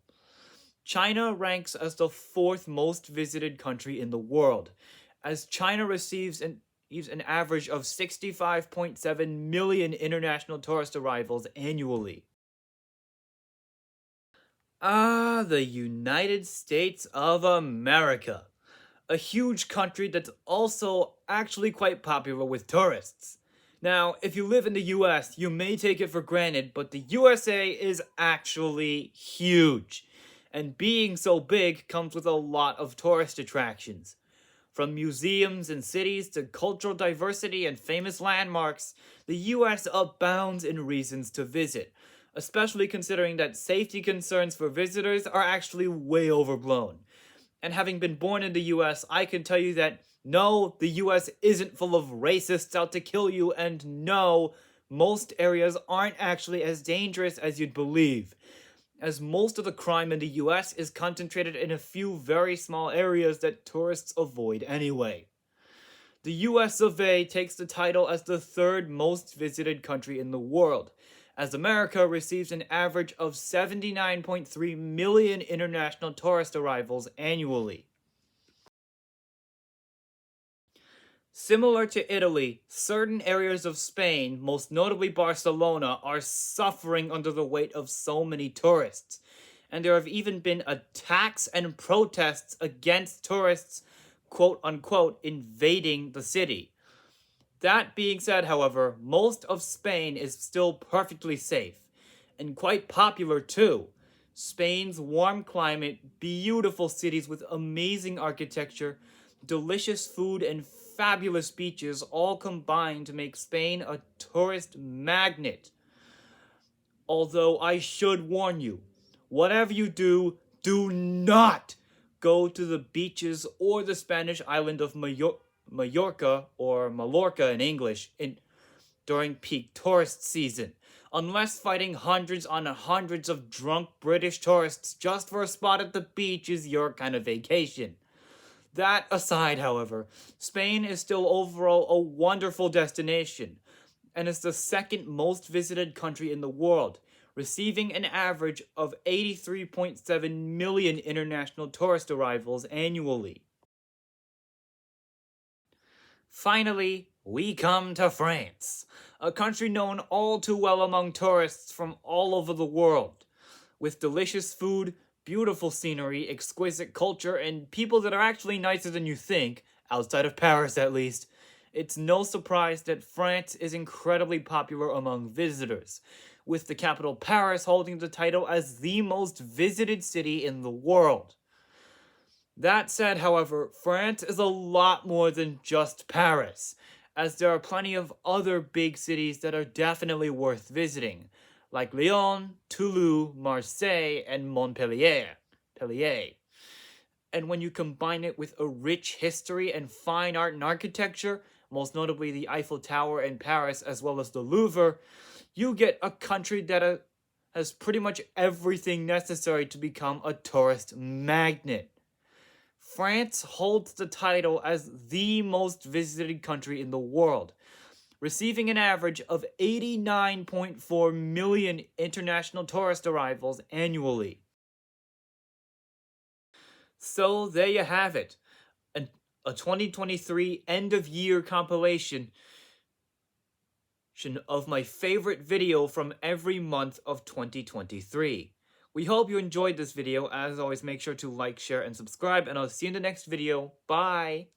China ranks as the fourth most visited country in the world, as China receives an average of 65.7 million international tourist arrivals annually. Ah, the United States of America. A huge country that's also actually quite popular with tourists. Now, if you live in the US, you may take it for granted, but the USA is actually huge. And being so big comes with a lot of tourist attractions. From museums and cities to cultural diversity and famous landmarks, the US abounds in reasons to visit, especially considering that safety concerns for visitors are actually way overblown. And having been born in the US, I can tell you that no, the US isn't full of racists out to kill you, and no, most areas aren't actually as dangerous as you'd believe, as most of the crime in the US is concentrated in a few very small areas that tourists avoid anyway. The US of A takes the title as the third most visited country in the world, as America receives an average of 79.3 million international tourist arrivals annually. Similar to Italy, certain areas of Spain, most notably Barcelona, are suffering under the weight of so many tourists, and there have even been attacks and protests against tourists, quote unquote, invading the city. That being said, however, most of Spain is still perfectly safe, and quite popular too. Spain's warm climate, beautiful cities with amazing architecture, delicious food, and fabulous beaches all combine to make Spain a tourist magnet. Although I should warn you, whatever you do, do not go to the beaches or the Spanish island of Mallorca, or Mallorca in English, during peak tourist season, unless fighting hundreds on hundreds of drunk British tourists just for a spot at the beach is your kind of vacation. That aside, however, Spain is still overall a wonderful destination, and is the second most visited country in the world, receiving an average of 83.7 million international tourist arrivals annually. Finally, we come to France, a country known all too well among tourists from all over the world, with delicious food, beautiful scenery, exquisite culture, and people that are actually nicer than you think, outside of Paris at least. It's no surprise that France is incredibly popular among visitors, with the capital Paris holding the title as the most visited city in the world. That said, however, France is a lot more than just Paris, as there are plenty of other big cities that are definitely worth visiting, like Lyon, Toulouse, Marseille, and Montpellier. And when you combine it with a rich history and fine art and architecture, most notably the Eiffel Tower in Paris as well as the Louvre, you get a country that has pretty much everything necessary to become a tourist magnet. France holds the title as the most visited country in the world, receiving an average of 89.4 million international tourist arrivals annually. So there you have it, a 2023 end of year compilation of my favorite video from every month of 2023. We hope you enjoyed this video. As always, make sure to like, share, and subscribe, and I'll see you in the next video. Bye!